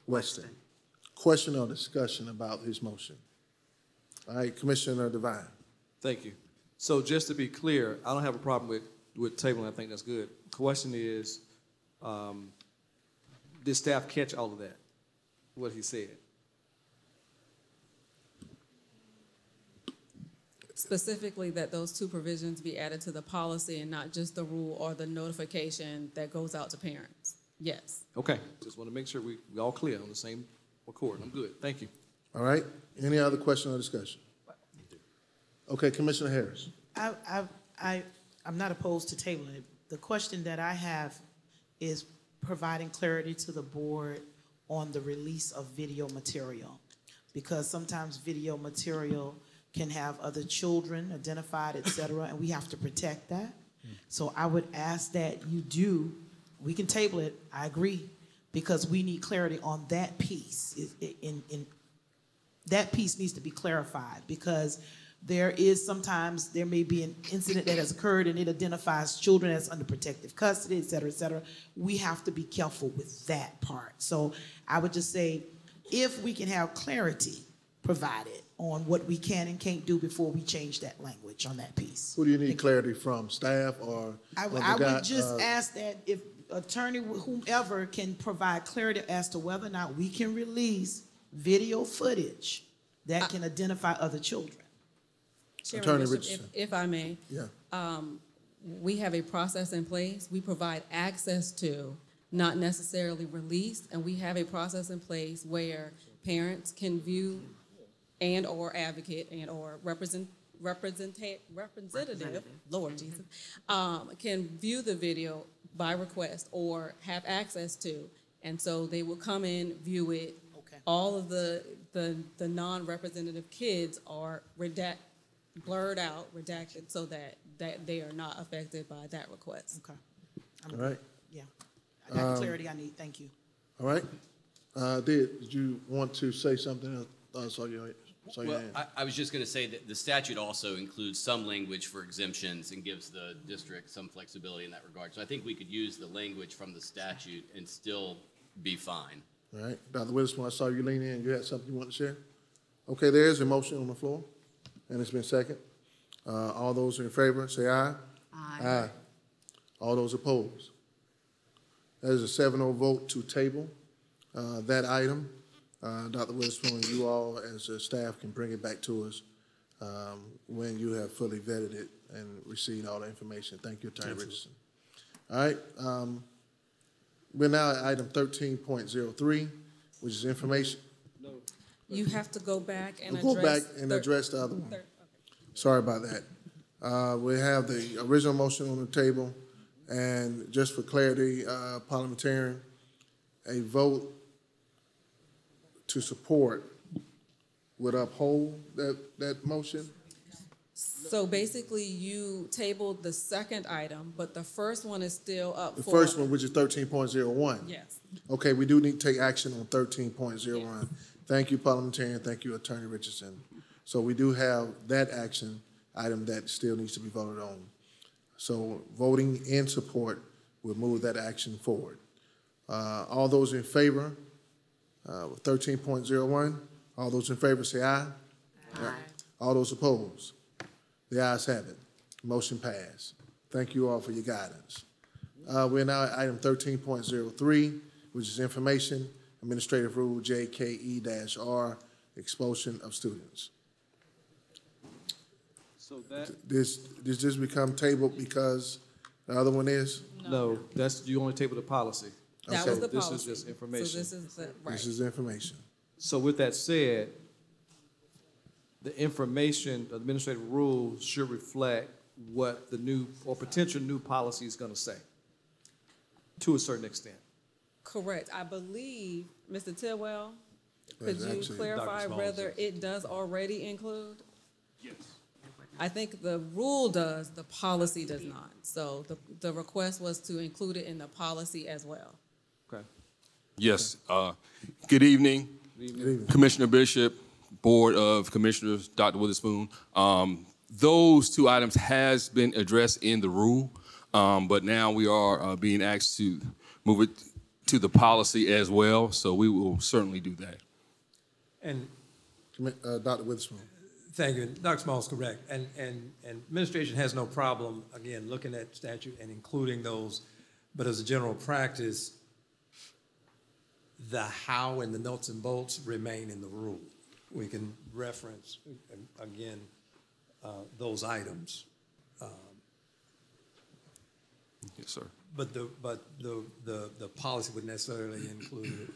Weston. question or discussion about his motion? All right, Commissioner Devine. Thank you. So just to be clear, I don't have a problem with tabling. I think that's good. Question is, did staff catch all of that, what he said? Specifically, that those two provisions be added to the policy and not just the rule or the notification that goes out to parents. Yes. Okay, just want to make sure we all clear on the same accord. I'm good. Thank you. All right. Any other question or discussion? Okay, Commissioner Harris. I'm not opposed to tabling it. The question that I have is providing clarity to the board on the release of video material, because sometimes video material can have other children identified, et cetera, and we have to protect that. So I would ask that you do, we can table it, I agree, because we need clarity on that piece. That piece needs to be clarified, because there may be an incident that has occurred and it identifies children as under protective custody, et cetera, et cetera. We have to be careful with that part. So I would just say, if we can have clarity provided on what we can and can't do before we change that language on that piece. Who do you need clarity from, staff or? I would just ask that if attorney, whomever, can provide clarity as to whether or not we can release video footage that can identify other children. Chairman Bishop, if I may. Yeah. We have a process in place. We provide access to, not necessarily release, and we have a process in place where parents can view and or advocate and or representative, Lord Jesus, can view the video by request or have access to. And so they will come in, view it. Okay. All of the non-representative kids are blurred out, redacted, so that they are not affected by that request. Okay. All right. Yeah. I got the clarity I need. Thank you. All right. Did you want to say something else? Well, I was just going to say that the statute also includes some language for exemptions and gives the district some flexibility in that regard. So I think we could use the language from the statute and still be fine. All right. Dr. Witherspoon, I saw you lean in. You had something you want to share? Okay, there is a motion on the floor, and it's been seconded. All those in favor, say aye. Aye. Aye. All those opposed? That is a 7-0 vote to table that item. Dr. Witherspoon, you all as a staff can bring it back to us when you have fully vetted it and received all the information. Thank you, Attorney Richardson. All right. We're now at item 13.03, which is information. No. You have to go back and address the other one. Okay. Sorry about that. We have the original motion on the table, and just for clarity, parliamentarian, a vote to support would uphold that motion? So basically, you tabled the second item, but the first one is still up The for... first one, which is 13.01. Yes. Okay, we do need to take action on 13.01. Yes. Thank you, parliamentarian. Thank you, Attorney Richardson. So we do have that action item that still needs to be voted on. So voting in support will move that action forward. All those in favor, 13.01, all those in favor say aye. Aye. All those opposed? The ayes have it. Motion passed. Thank you all for your guidance. We're now at item 13.03, which is information, Administrative Rule JKE-R, expulsion of students. So that... Does this become tabled because the other one is? No, you only table the policy. That Okay. was the This policy. is just information. So this is the, right. This is information. So with that said, the information, the administrative rules should reflect what the new or potential new policy is going to say, to a certain extent. Correct. I believe, Mr. Tidwell, That's could you actually clarify Dr. Smalls, whether it does already include? Yes. I think the rule does, the policy does not. So the request was to include it in the policy as well. Okay. Yes. Good evening, Commissioner Bishop, Board of Commissioners, Dr. Witherspoon. Those two items has been addressed in the rule, but now we are being asked to move it to the policy as well, so we will certainly do that. And Dr. Witherspoon. thank you. Dr. Small is correct. And administration has no problem, again, looking at statute and including those. But as a general practice, the how and the nuts and bolts remain in the rule. We can reference, again, those items. Yes, sir. But the policy would necessarily include,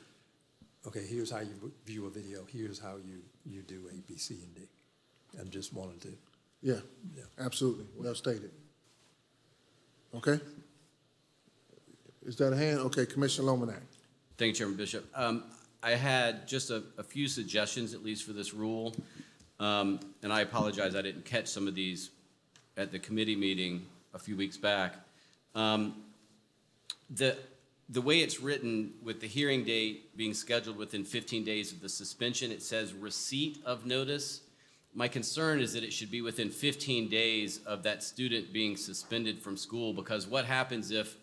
okay, here's how you view a video, here's how you do A, B, C, and D. I'm just wanting to. Yeah, absolutely. Well stated. Okay. Is that a hand? Okay, Commissioner Lomanak. Thank you, Chairman Bishop. I had just a few suggestions, at least for this rule, and I apologize I didn't catch some of these at the committee meeting a few weeks back. The way it's written, with the hearing date being scheduled within 15 days of the suspension, it says receipt of notice. My concern is that it should be within 15 days of that student being suspended from school, because what happens if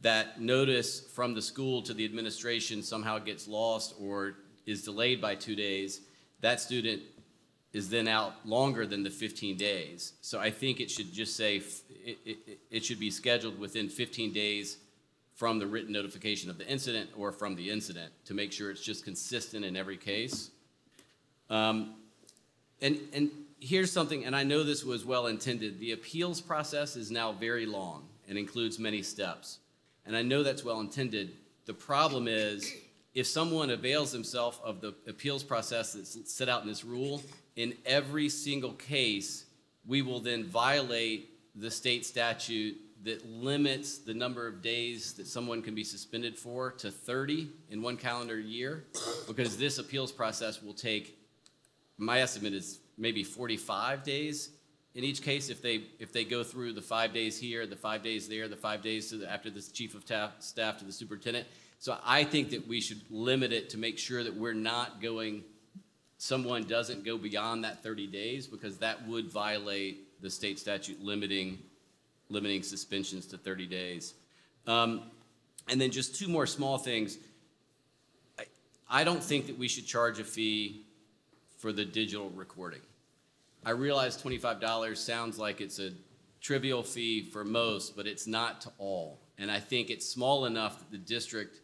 that notice from the school to the administration somehow gets lost or is delayed by 2 days? That student is then out longer than the 15 days. So I think it should just say it should be scheduled within 15 days from the written notification of the incident or from the incident, to make sure it's just consistent in every case. And here's something, and I know this was well intended. The appeals process is now very long and includes many steps. And I know that's well intended. The problem is, if someone avails themselves of the appeals process that's set out in this rule, in every single case, we will then violate the state statute that limits the number of days that someone can be suspended for to 30 in one calendar year, because this appeals process will take, my estimate is maybe 45 days in each case if they go through the 5 days here, the 5 days there, the 5 days after the chief of staff to the superintendent. So I think that we should limit it to make sure that we're not going, someone doesn't go beyond that 30 days, because that would violate the state statute limiting suspensions to 30 days. And then just two more small things. I don't think that we should charge a fee for the digital recording. I realize $25 sounds like it's a trivial fee for most, but it's not to all. And I think it's small enough that the district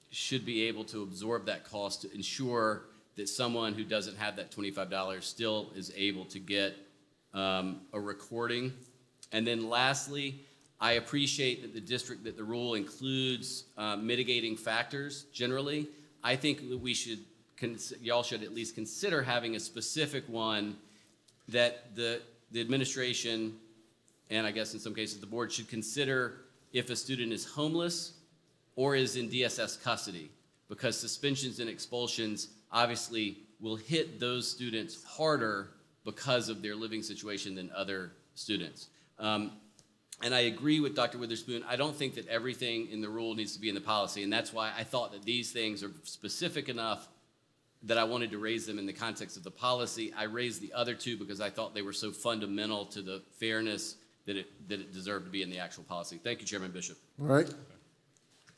should be able to absorb that cost to ensure that someone who doesn't have that $25 still is able to get a recording. And then lastly, I appreciate that the rule includes mitigating factors generally. I think that we should, y'all should at least consider having a specific one that the administration, and I guess in some cases the board, should consider if a student is homeless or is in DSS custody, because suspensions and expulsions obviously will hit those students harder because of their living situation than other students. And I agree with Dr. Witherspoon. I don't think that everything in the rule needs to be in the policy, and that's why I thought that these things are specific enough that I wanted to raise them in the context of the policy. I raised the other two because I thought they were so fundamental to the fairness that it deserved to be in the actual policy. Thank you, Chairman Bishop. All right.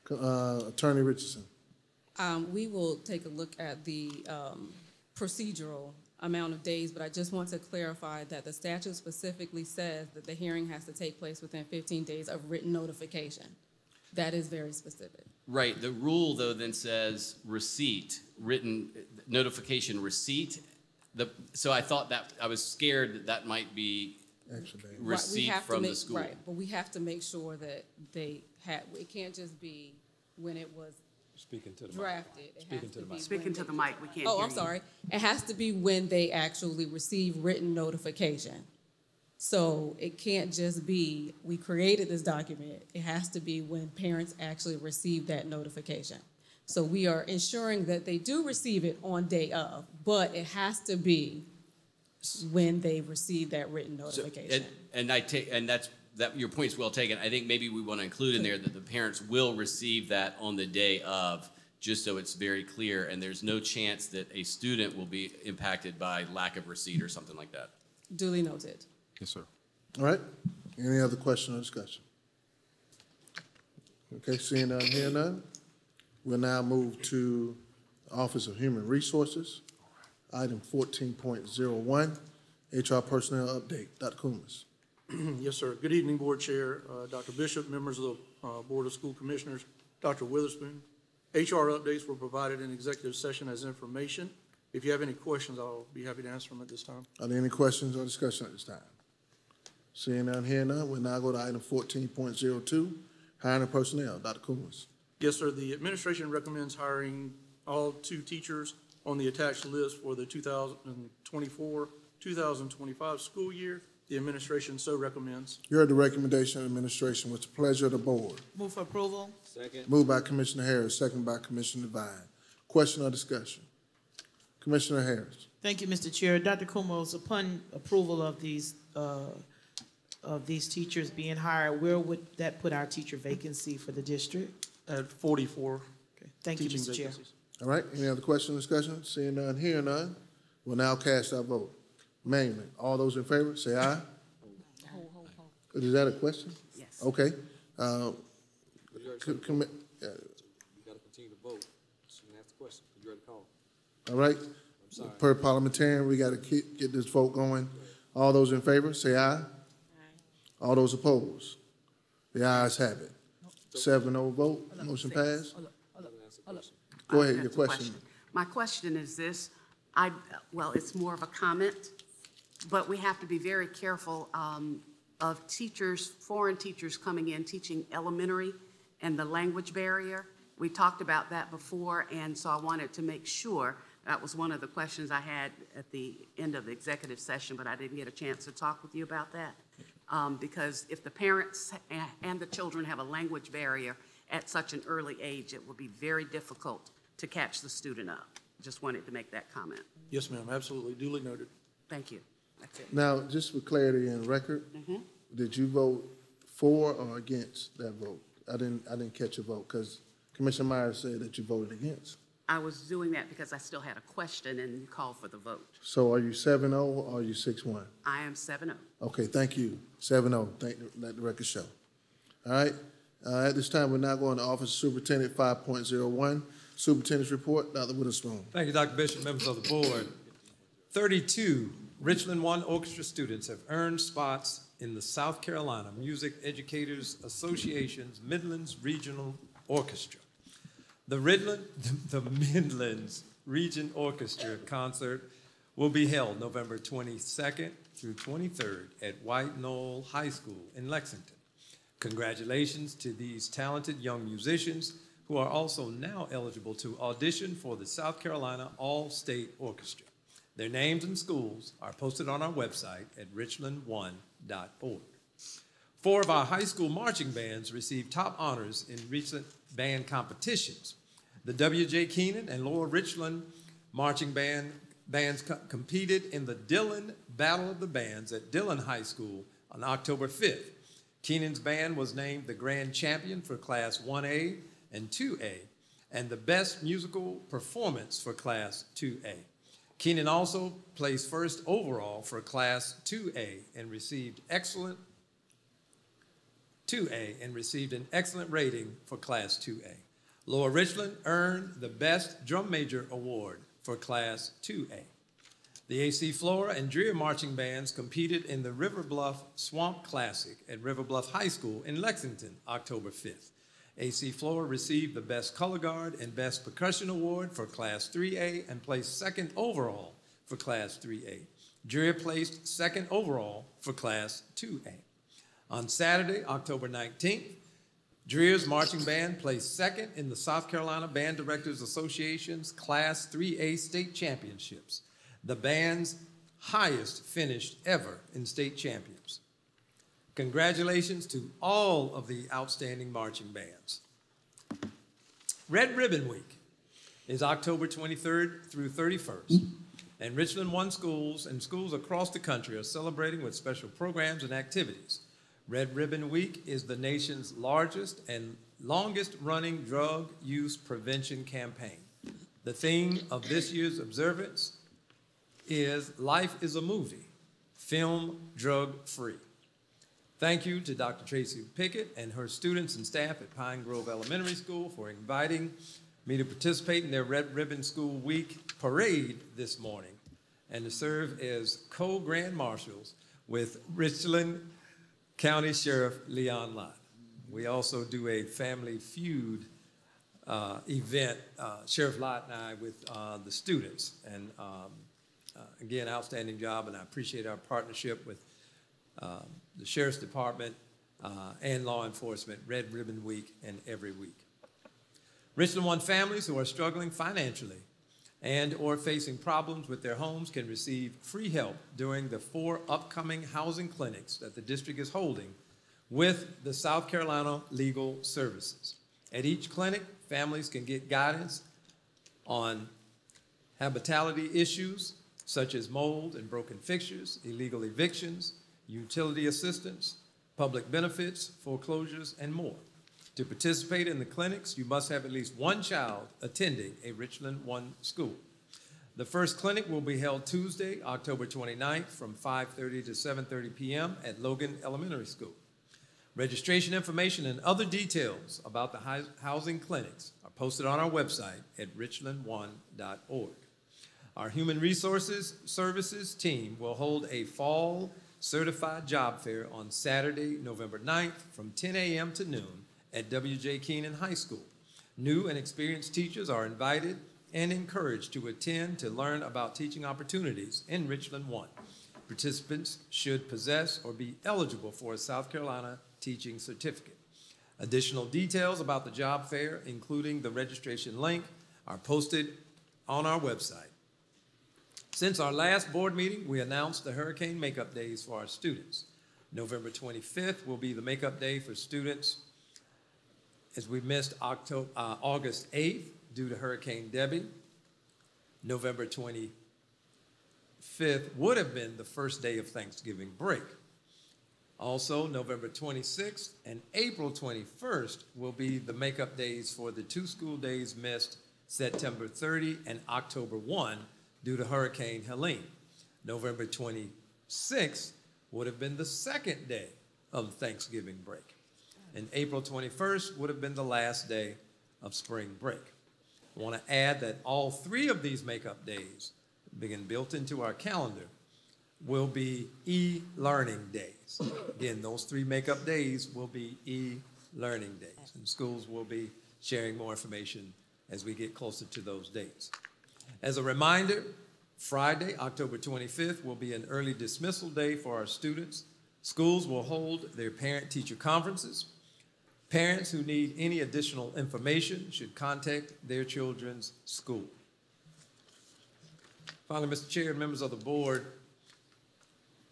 Attorney Richardson. We will take a look at the procedural amount of days, but I just want to clarify that the statute specifically says that the hearing has to take place within 15 days of written notification. That is very specific. Right. The rule, though, then says receipt, written notification receipt. So I thought that, I was scared that might be receipt from the school. Right, but we have to make sure that they have, it can't just be when it was drafted. Speaking to the mic, we can't hear you. Oh, I'm sorry. It has to be when they actually receive written notification. So it can't just be, we created this document. It has to be when parents actually receive that notification. So we are ensuring that they do receive it on day of, but it has to be when they receive that written notification. So, your point's well taken. I think maybe we want to include in there that the parents will receive that on the day of, just so it's very clear, and there's no chance that a student will be impacted by lack of receipt or something like that. Duly noted. Yes, sir. All right. Any other question or discussion? Okay, seeing none, hearing none. We'll now move to the Office of Human Resources. item 14.01, HR personnel update. Dr. Coombs. Yes, sir. Good evening, Board Chair, Dr. Bishop, members of the Board of School Commissioners, Dr. Witherspoon. HR updates were provided in executive session as information. If you have any questions, I'll be happy to answer them at this time. Are there any questions or discussion at this time? Seeing none, hearing none, we'll now go to item 14.02, hiring of personnel. Dr. Coombs. Yes, sir. The administration recommends hiring all 2 teachers on the attached list for the 2024-2025 school year. The administration so recommends. You heard the recommendation of the administration. What's the pleasure of the board? Move for approval. Second. Moved by Commissioner Harris, second by Commissioner Devine. Question or discussion? Commissioner Harris. Thank you, Mr. Chair. Dr. Kumos, upon approval of these teachers being hired, where would that put our teacher vacancy for the district? At 44. Okay. Thank you, Mr. Chair. All right, any other question or discussion? Seeing none, hearing none, we'll now cast our vote. Manually, all those in favor, say aye. Is that a question? Yes. Okay. You gotta continue to vote. So you can ask the question. You already called. All right. I'm sorry. Per parliamentarian, we got to get this vote going. All those in favor, say aye. Aye. All those opposed? The ayes have it. 7-0 vote, motion passed. Go ahead, your question. My question is this. Well, it's more of a comment, but we have to be very careful of teachers, foreign teachers coming in teaching elementary and the language barrier. We talked about that before, and so I wanted to make sure. That was one of the questions I had at the end of the executive session, but I didn't get a chance to talk with you about that. Because if the parents and the children have a language barrier at such an early age, it will be very difficult to catch the student up. Just wanted to make that comment. Yes, ma'am, absolutely. Duly noted. Thank you. That's it. Now, just for clarity in record, did you vote for or against that vote? I didn't catch your vote because Commissioner Myers said that you voted against. I was doing that because I still had a question and you called for the vote. So are you 7-0 or are you 6-1? I am 7-0. Okay, thank you. 7-0. Let the record show. All right. At this time, we're now going to Office of Superintendent 5.01. Superintendent's report, Dr. Witherspoon. Thank you, Dr. Bishop, members of the board. 32 Richland 1 Orchestra students have earned spots in the South Carolina Music Educators Association's Midlands Regional Orchestra. The Midlands Region Orchestra concert will be held November 22nd through 23rd at White Knoll High School in Lexington. Congratulations to these talented young musicians who are also now eligible to audition for the South Carolina All-State Orchestra. Their names and schools are posted on our website at richland1.org. 4 of our high school marching bands received top honors in recent band competitions. The W.J. Keenan and Lower Richland marching bands competed in the Dillon Battle of the Bands at Dillon High School on October 5th. Keenan's band was named the grand champion for Class 1A and 2A, and the best musical performance for Class 2A. Keenan also placed first overall for Class 2A and received an excellent rating for Class 2A. Lower Richland earned the Best Drum Major Award for Class 2A. The AC Flora and Dreer marching bands competed in the River Bluff Swamp Classic at River Bluff High School in Lexington, October 5th. AC Flora received the Best Color Guard and Best Percussion Award for Class 3A and placed second overall for Class 3A. Dreer placed second overall for Class 2A. On Saturday, October 19th, Dreer's marching band placed second in the South Carolina Band Directors Association's Class 3A state championships, the band's highest finish ever in state champions. Congratulations to all of the outstanding marching bands. Red Ribbon Week is October 23rd through 31st, and Richland 1 schools and schools across the country are celebrating with special programs and activities. Red Ribbon Week is the nation's largest and longest running drug use prevention campaign. The theme of this year's observance is Life is a Movie, Film Drug Free. Thank you to Dr. Tracy Pickett and her students and staff at Pine Grove Elementary School for inviting me to participate in their Red Ribbon School Week parade this morning. and to serve as co-grand marshals with Richland County Sheriff Leon Lott. We also do a family feud event, Sheriff Lott and I, with the students. And again, outstanding job, and I appreciate our partnership with the Sheriff's Department and law enforcement, Red Ribbon Week and every week. Richland One families who are struggling financially and or facing problems with their homes can receive free help during the 4 upcoming housing clinics that the district is holding with the South Carolina Legal Services. At each clinic, families can get guidance on habitability issues such as mold and broken fixtures, illegal evictions, utility assistance, public benefits, foreclosures, and more. To participate in the clinics, you must have at least one child attending a Richland One school. The first clinic will be held Tuesday, October 29th from 5:30 to 7:30 p.m. at Logan Elementary School. Registration information and other details about the housing clinics are posted on our website at richlandone.org. Our Human Resources Services team will hold a fall certified job fair on Saturday, November 9th from 10 a.m. to noon at W.J. Keenan High School. New and experienced teachers are invited and encouraged to attend to learn about teaching opportunities in Richland One. Participants should possess or be eligible for a South Carolina teaching certificate. Additional details about the job fair, including the registration link, are posted on our website. Since our last board meeting, we announced the hurricane makeup days for our students. November 25th will be the makeup day for students, as we missed August 8th due to Hurricane Debbie. November 25th would have been the first day of Thanksgiving break. Also, November 26th and April 21st will be the makeup days for the 2 school days missed September 30 and October 1 due to Hurricane Helene. November 26th would have been the second day of Thanksgiving break. And April 21st would have been the last day of spring break. I want to add that all 3 of these makeup days, being built into our calendar, will be e-learning days. Again, those 3 makeup days will be e-learning days, and schools will be sharing more information as we get closer to those dates. As a reminder, Friday, October 25th, will be an early dismissal day for our students. Schools will hold their parent-teacher conferences. Parents who need any additional information should contact their children's school. Finally, Mr. Chair and members of the board,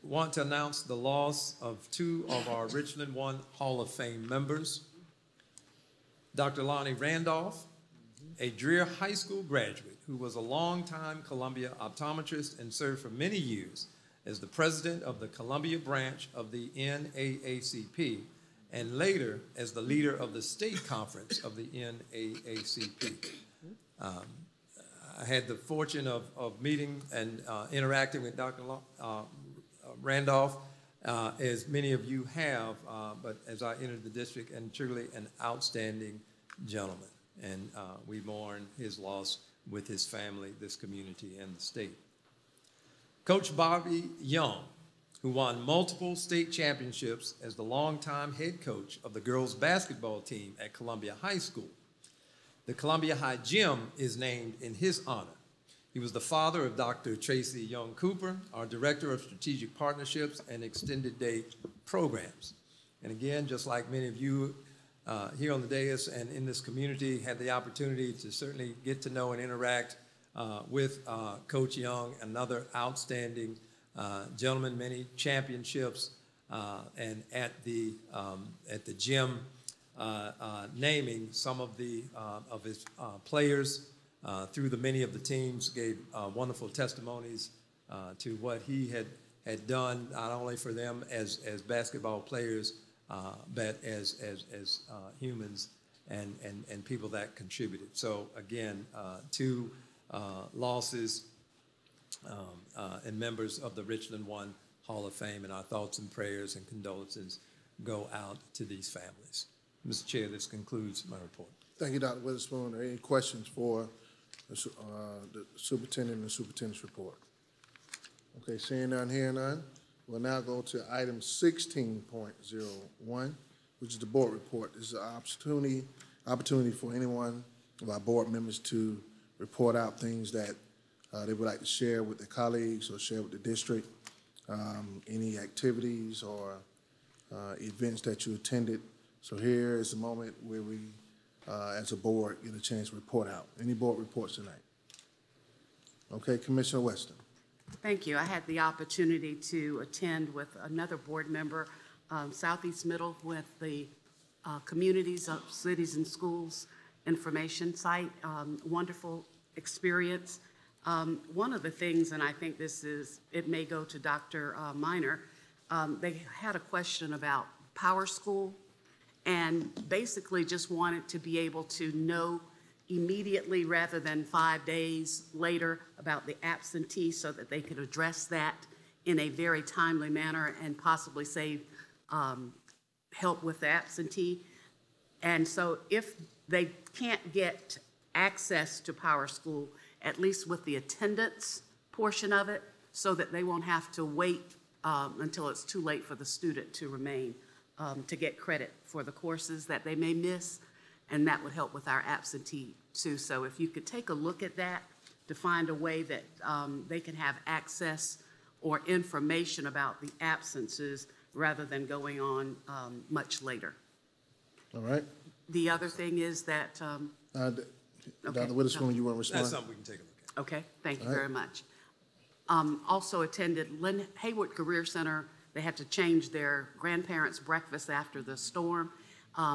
want to announce the loss of 2 of our Richland One Hall of Fame members. Dr. Lonnie Randolph, a Dreher High School graduate who was a longtime Columbia optometrist and served for many years as the president of the Columbia branch of the NAACP, and later as the leader of the state conference of the NAACP. I had the fortune of meeting and interacting with Dr. Randolph, as many of you have, but as I entered the district, and truly an outstanding gentleman. And we mourn his loss with his family, this community, and the state. Coach Bobby Young, who won multiple state championships as the longtime head coach of the girls basketball team at Columbia High School. The Columbia High Gym is named in his honor. He was the father of Dr. Tracy Young Cooper, our Director of Strategic Partnerships and Extended Day Programs. And again, just like many of you here on the dais and in this community, had the opportunity to certainly get to know and interact with Coach Young, another outstanding gentleman, many championships, and at the gym, naming some of his players through the many of the teams, gave wonderful testimonies to what he had done, not only for them as basketball players, but as humans and people that contributed. So again, 2 losses and members of the Richland One Hall of Fame, and our thoughts and prayers and condolences go out to these families. Mr. Chair, this concludes my report. Thank you, Dr. Witherspoon. Are there any questions for the superintendent and the superintendent's report? Okay, seeing none, hearing none, we'll now go to item 16.01, which is the board report. This is an opportunity for anyone of our board members to report out things that they would like to share with their colleagues or share with the district, any activities or events that you attended. So here is the moment where we, as a board, get a chance to report out. Any board reports tonight? Okay, Commissioner Weston. Thank you. I had the opportunity to attend with another board member, Southeast Middle, with the Communities of Cities and Schools information site. Wonderful experience. One of the things, and I think it may go to Dr. Minor, they had a question about Power School and basically just wanted to be able to know immediately rather than 5 days later about the absentee so that they could address that in a very timely manner and possibly save help with the absentee. And so if they can't get access to Power School, at least with the attendance portion of it, so that they won't have to wait until it's too late for the student to remain to get credit for the courses that they may miss, and that would help with our absentee too. So if you could take a look at that to find a way that they can have access or information about the absences rather than going on much later. All right. The other thing is that Dr. Witherspoon, you want to respond? That's something we can take a look at. Okay, thank you All right. very much. Also attended Lynn Hayward Career Center. They had to change their grandparents' breakfast after the storm.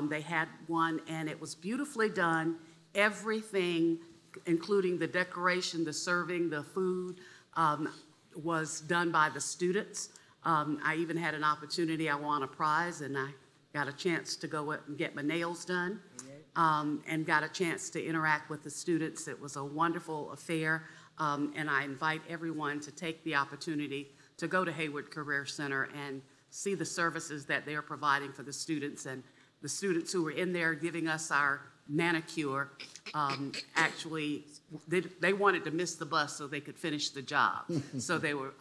They had one, and it was beautifully done. Everything, including the decoration, the serving, the food, was done by the students. I even had an opportunity, I won a prize, and I got a chance to go and get my nails done, and got a chance to interact with the students. It was a wonderful affair, and I invite everyone to take the opportunity to go to Hayward Career Center and see the services that they're providing for the students. And the students who were in there giving us our manicure, actually, they wanted to miss the bus so they could finish the job. So they were,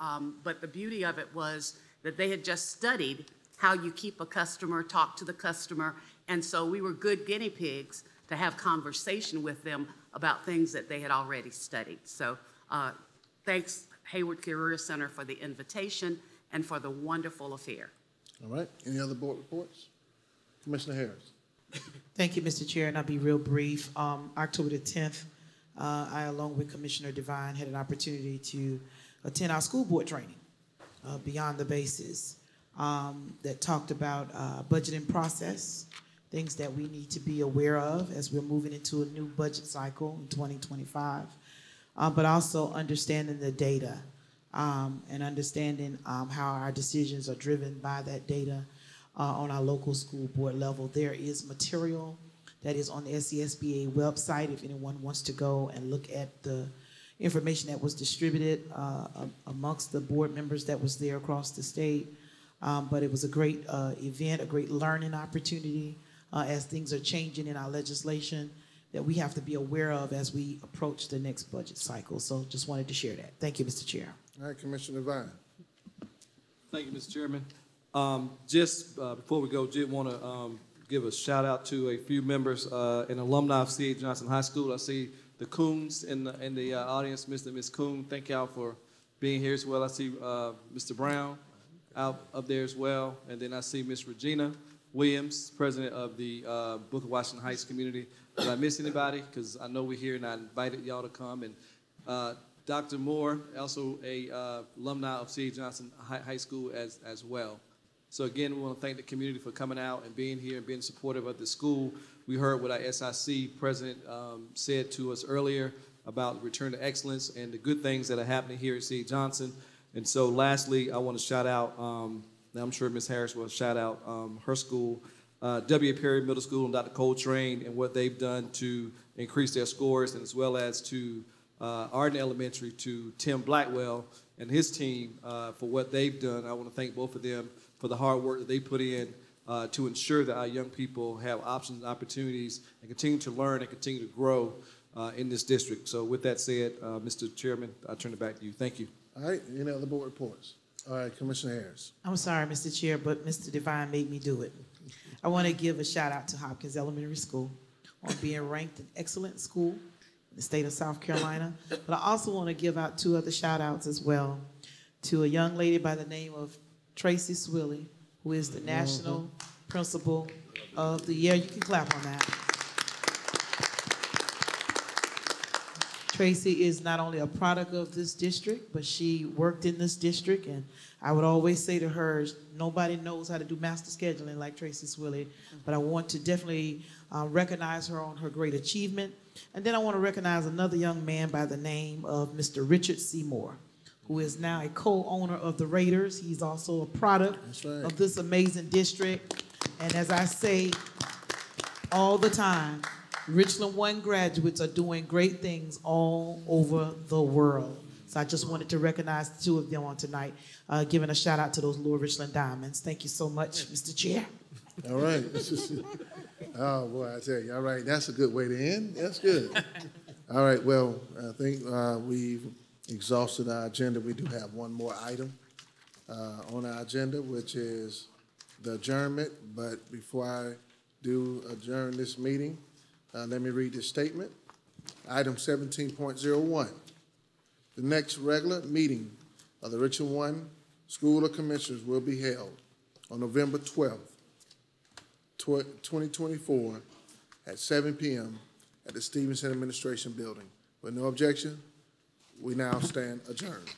but the beauty of it was that they had just studied how you keep a customer, talk to the customer, and so we were good guinea pigs to have conversation with them about things that they had already studied. So thanks, Hayward Career Center, for the invitation and for the wonderful affair. All right. Any other board reports? Commissioner Harris. Thank you, Mr. Chair, and I'll be real brief. October the 10th, I, along with Commissioner Devine, had an opportunity to attend our school board training, Beyond the Bases, that talked about budgeting process, things that we need to be aware of as we're moving into a new budget cycle in 2025, but also understanding the data and understanding how our decisions are driven by that data on our local school board level. There is material that is on the SCSBA website if anyone wants to go and look at the information that was distributed amongst the board members that was there across the state. But it was a great event, a great learning opportunity as things are changing in our legislation that we have to be aware of as we approach the next budget cycle. So just wanted to share that. Thank you, Mr. Chair. All right, Commissioner Devine. Thank you, Mr. Chairman. Before we go, just want to give a shout out to a few members and alumni of C.A. Johnson High School. I see the Coons in the audience, Mr. and Ms. Coon. Thank y'all for being here as well. I see Mr. Brown out up there as well. And then I see Ms. Regina Williams, president of the Booker Washington Heights community. Did I miss anybody? Because I know we're here and I invited y'all to come. And Dr. Moore, also a alumni of C.A. Johnson High School as well. So again, we want to thank the community for coming out and being here and being supportive of the school. We heard what our SIC president said to us earlier about return to excellence and the good things that are happening here at C.A. Johnson. And so lastly, I want to shout out, I'm sure Ms. Harris will shout out her school, W.A. Perry Middle School and Dr. Coltrane, and what they've done to increase their scores, and as well as to Arden Elementary, to Tim Blackwell and his team for what they've done. I want to thank both of them for the hard work that they put in to ensure that our young people have options and opportunities and continue to learn and continue to grow in this district. So with that said, Mr. Chairman, I turn it back to you. Thank you. All right, any other board reports? All right, Commissioner Harris. I'm sorry, Mr. Chair, but Mr. Devine made me do it. I want to give a shout out to Hopkins Elementary School on being ranked an excellent school in the state of South Carolina. But I also want to give out 2 other shout outs as well to a young lady by the name of Tracy Swilly, who is the National Principal of the Year. You can clap on that. Tracy is not only a product of this district, but she worked in this district, and I would always say to her, nobody knows how to do master scheduling like Tracy Swilly, but I want to definitely recognize her on her great achievement. And then I want to recognize another young man by the name of Mr. Richard Seymour, who is now a co-owner of the Raiders. He's also a product of this amazing district. And as I say all the time, Richland 1 graduates are doing great things all over the world. So I just wanted to recognize the 2 of them on tonight, giving a shout out to those Lower Richland Diamonds. Thank you so much, Mr. Chair. All right. Oh, boy, I tell you. All right, that's a good way to end. That's good. All right, well, I think we've exhausted our agenda. We do have one more item on our agenda, which is the adjournment. But before I do adjourn this meeting, let me read this statement. Item 17.01. The next regular meeting of the Richland 1 School of Commissioners will be held on November 12th, 2024 at 7 p.m. at the Stevenson Administration Building. With no objection, we now stand adjourned.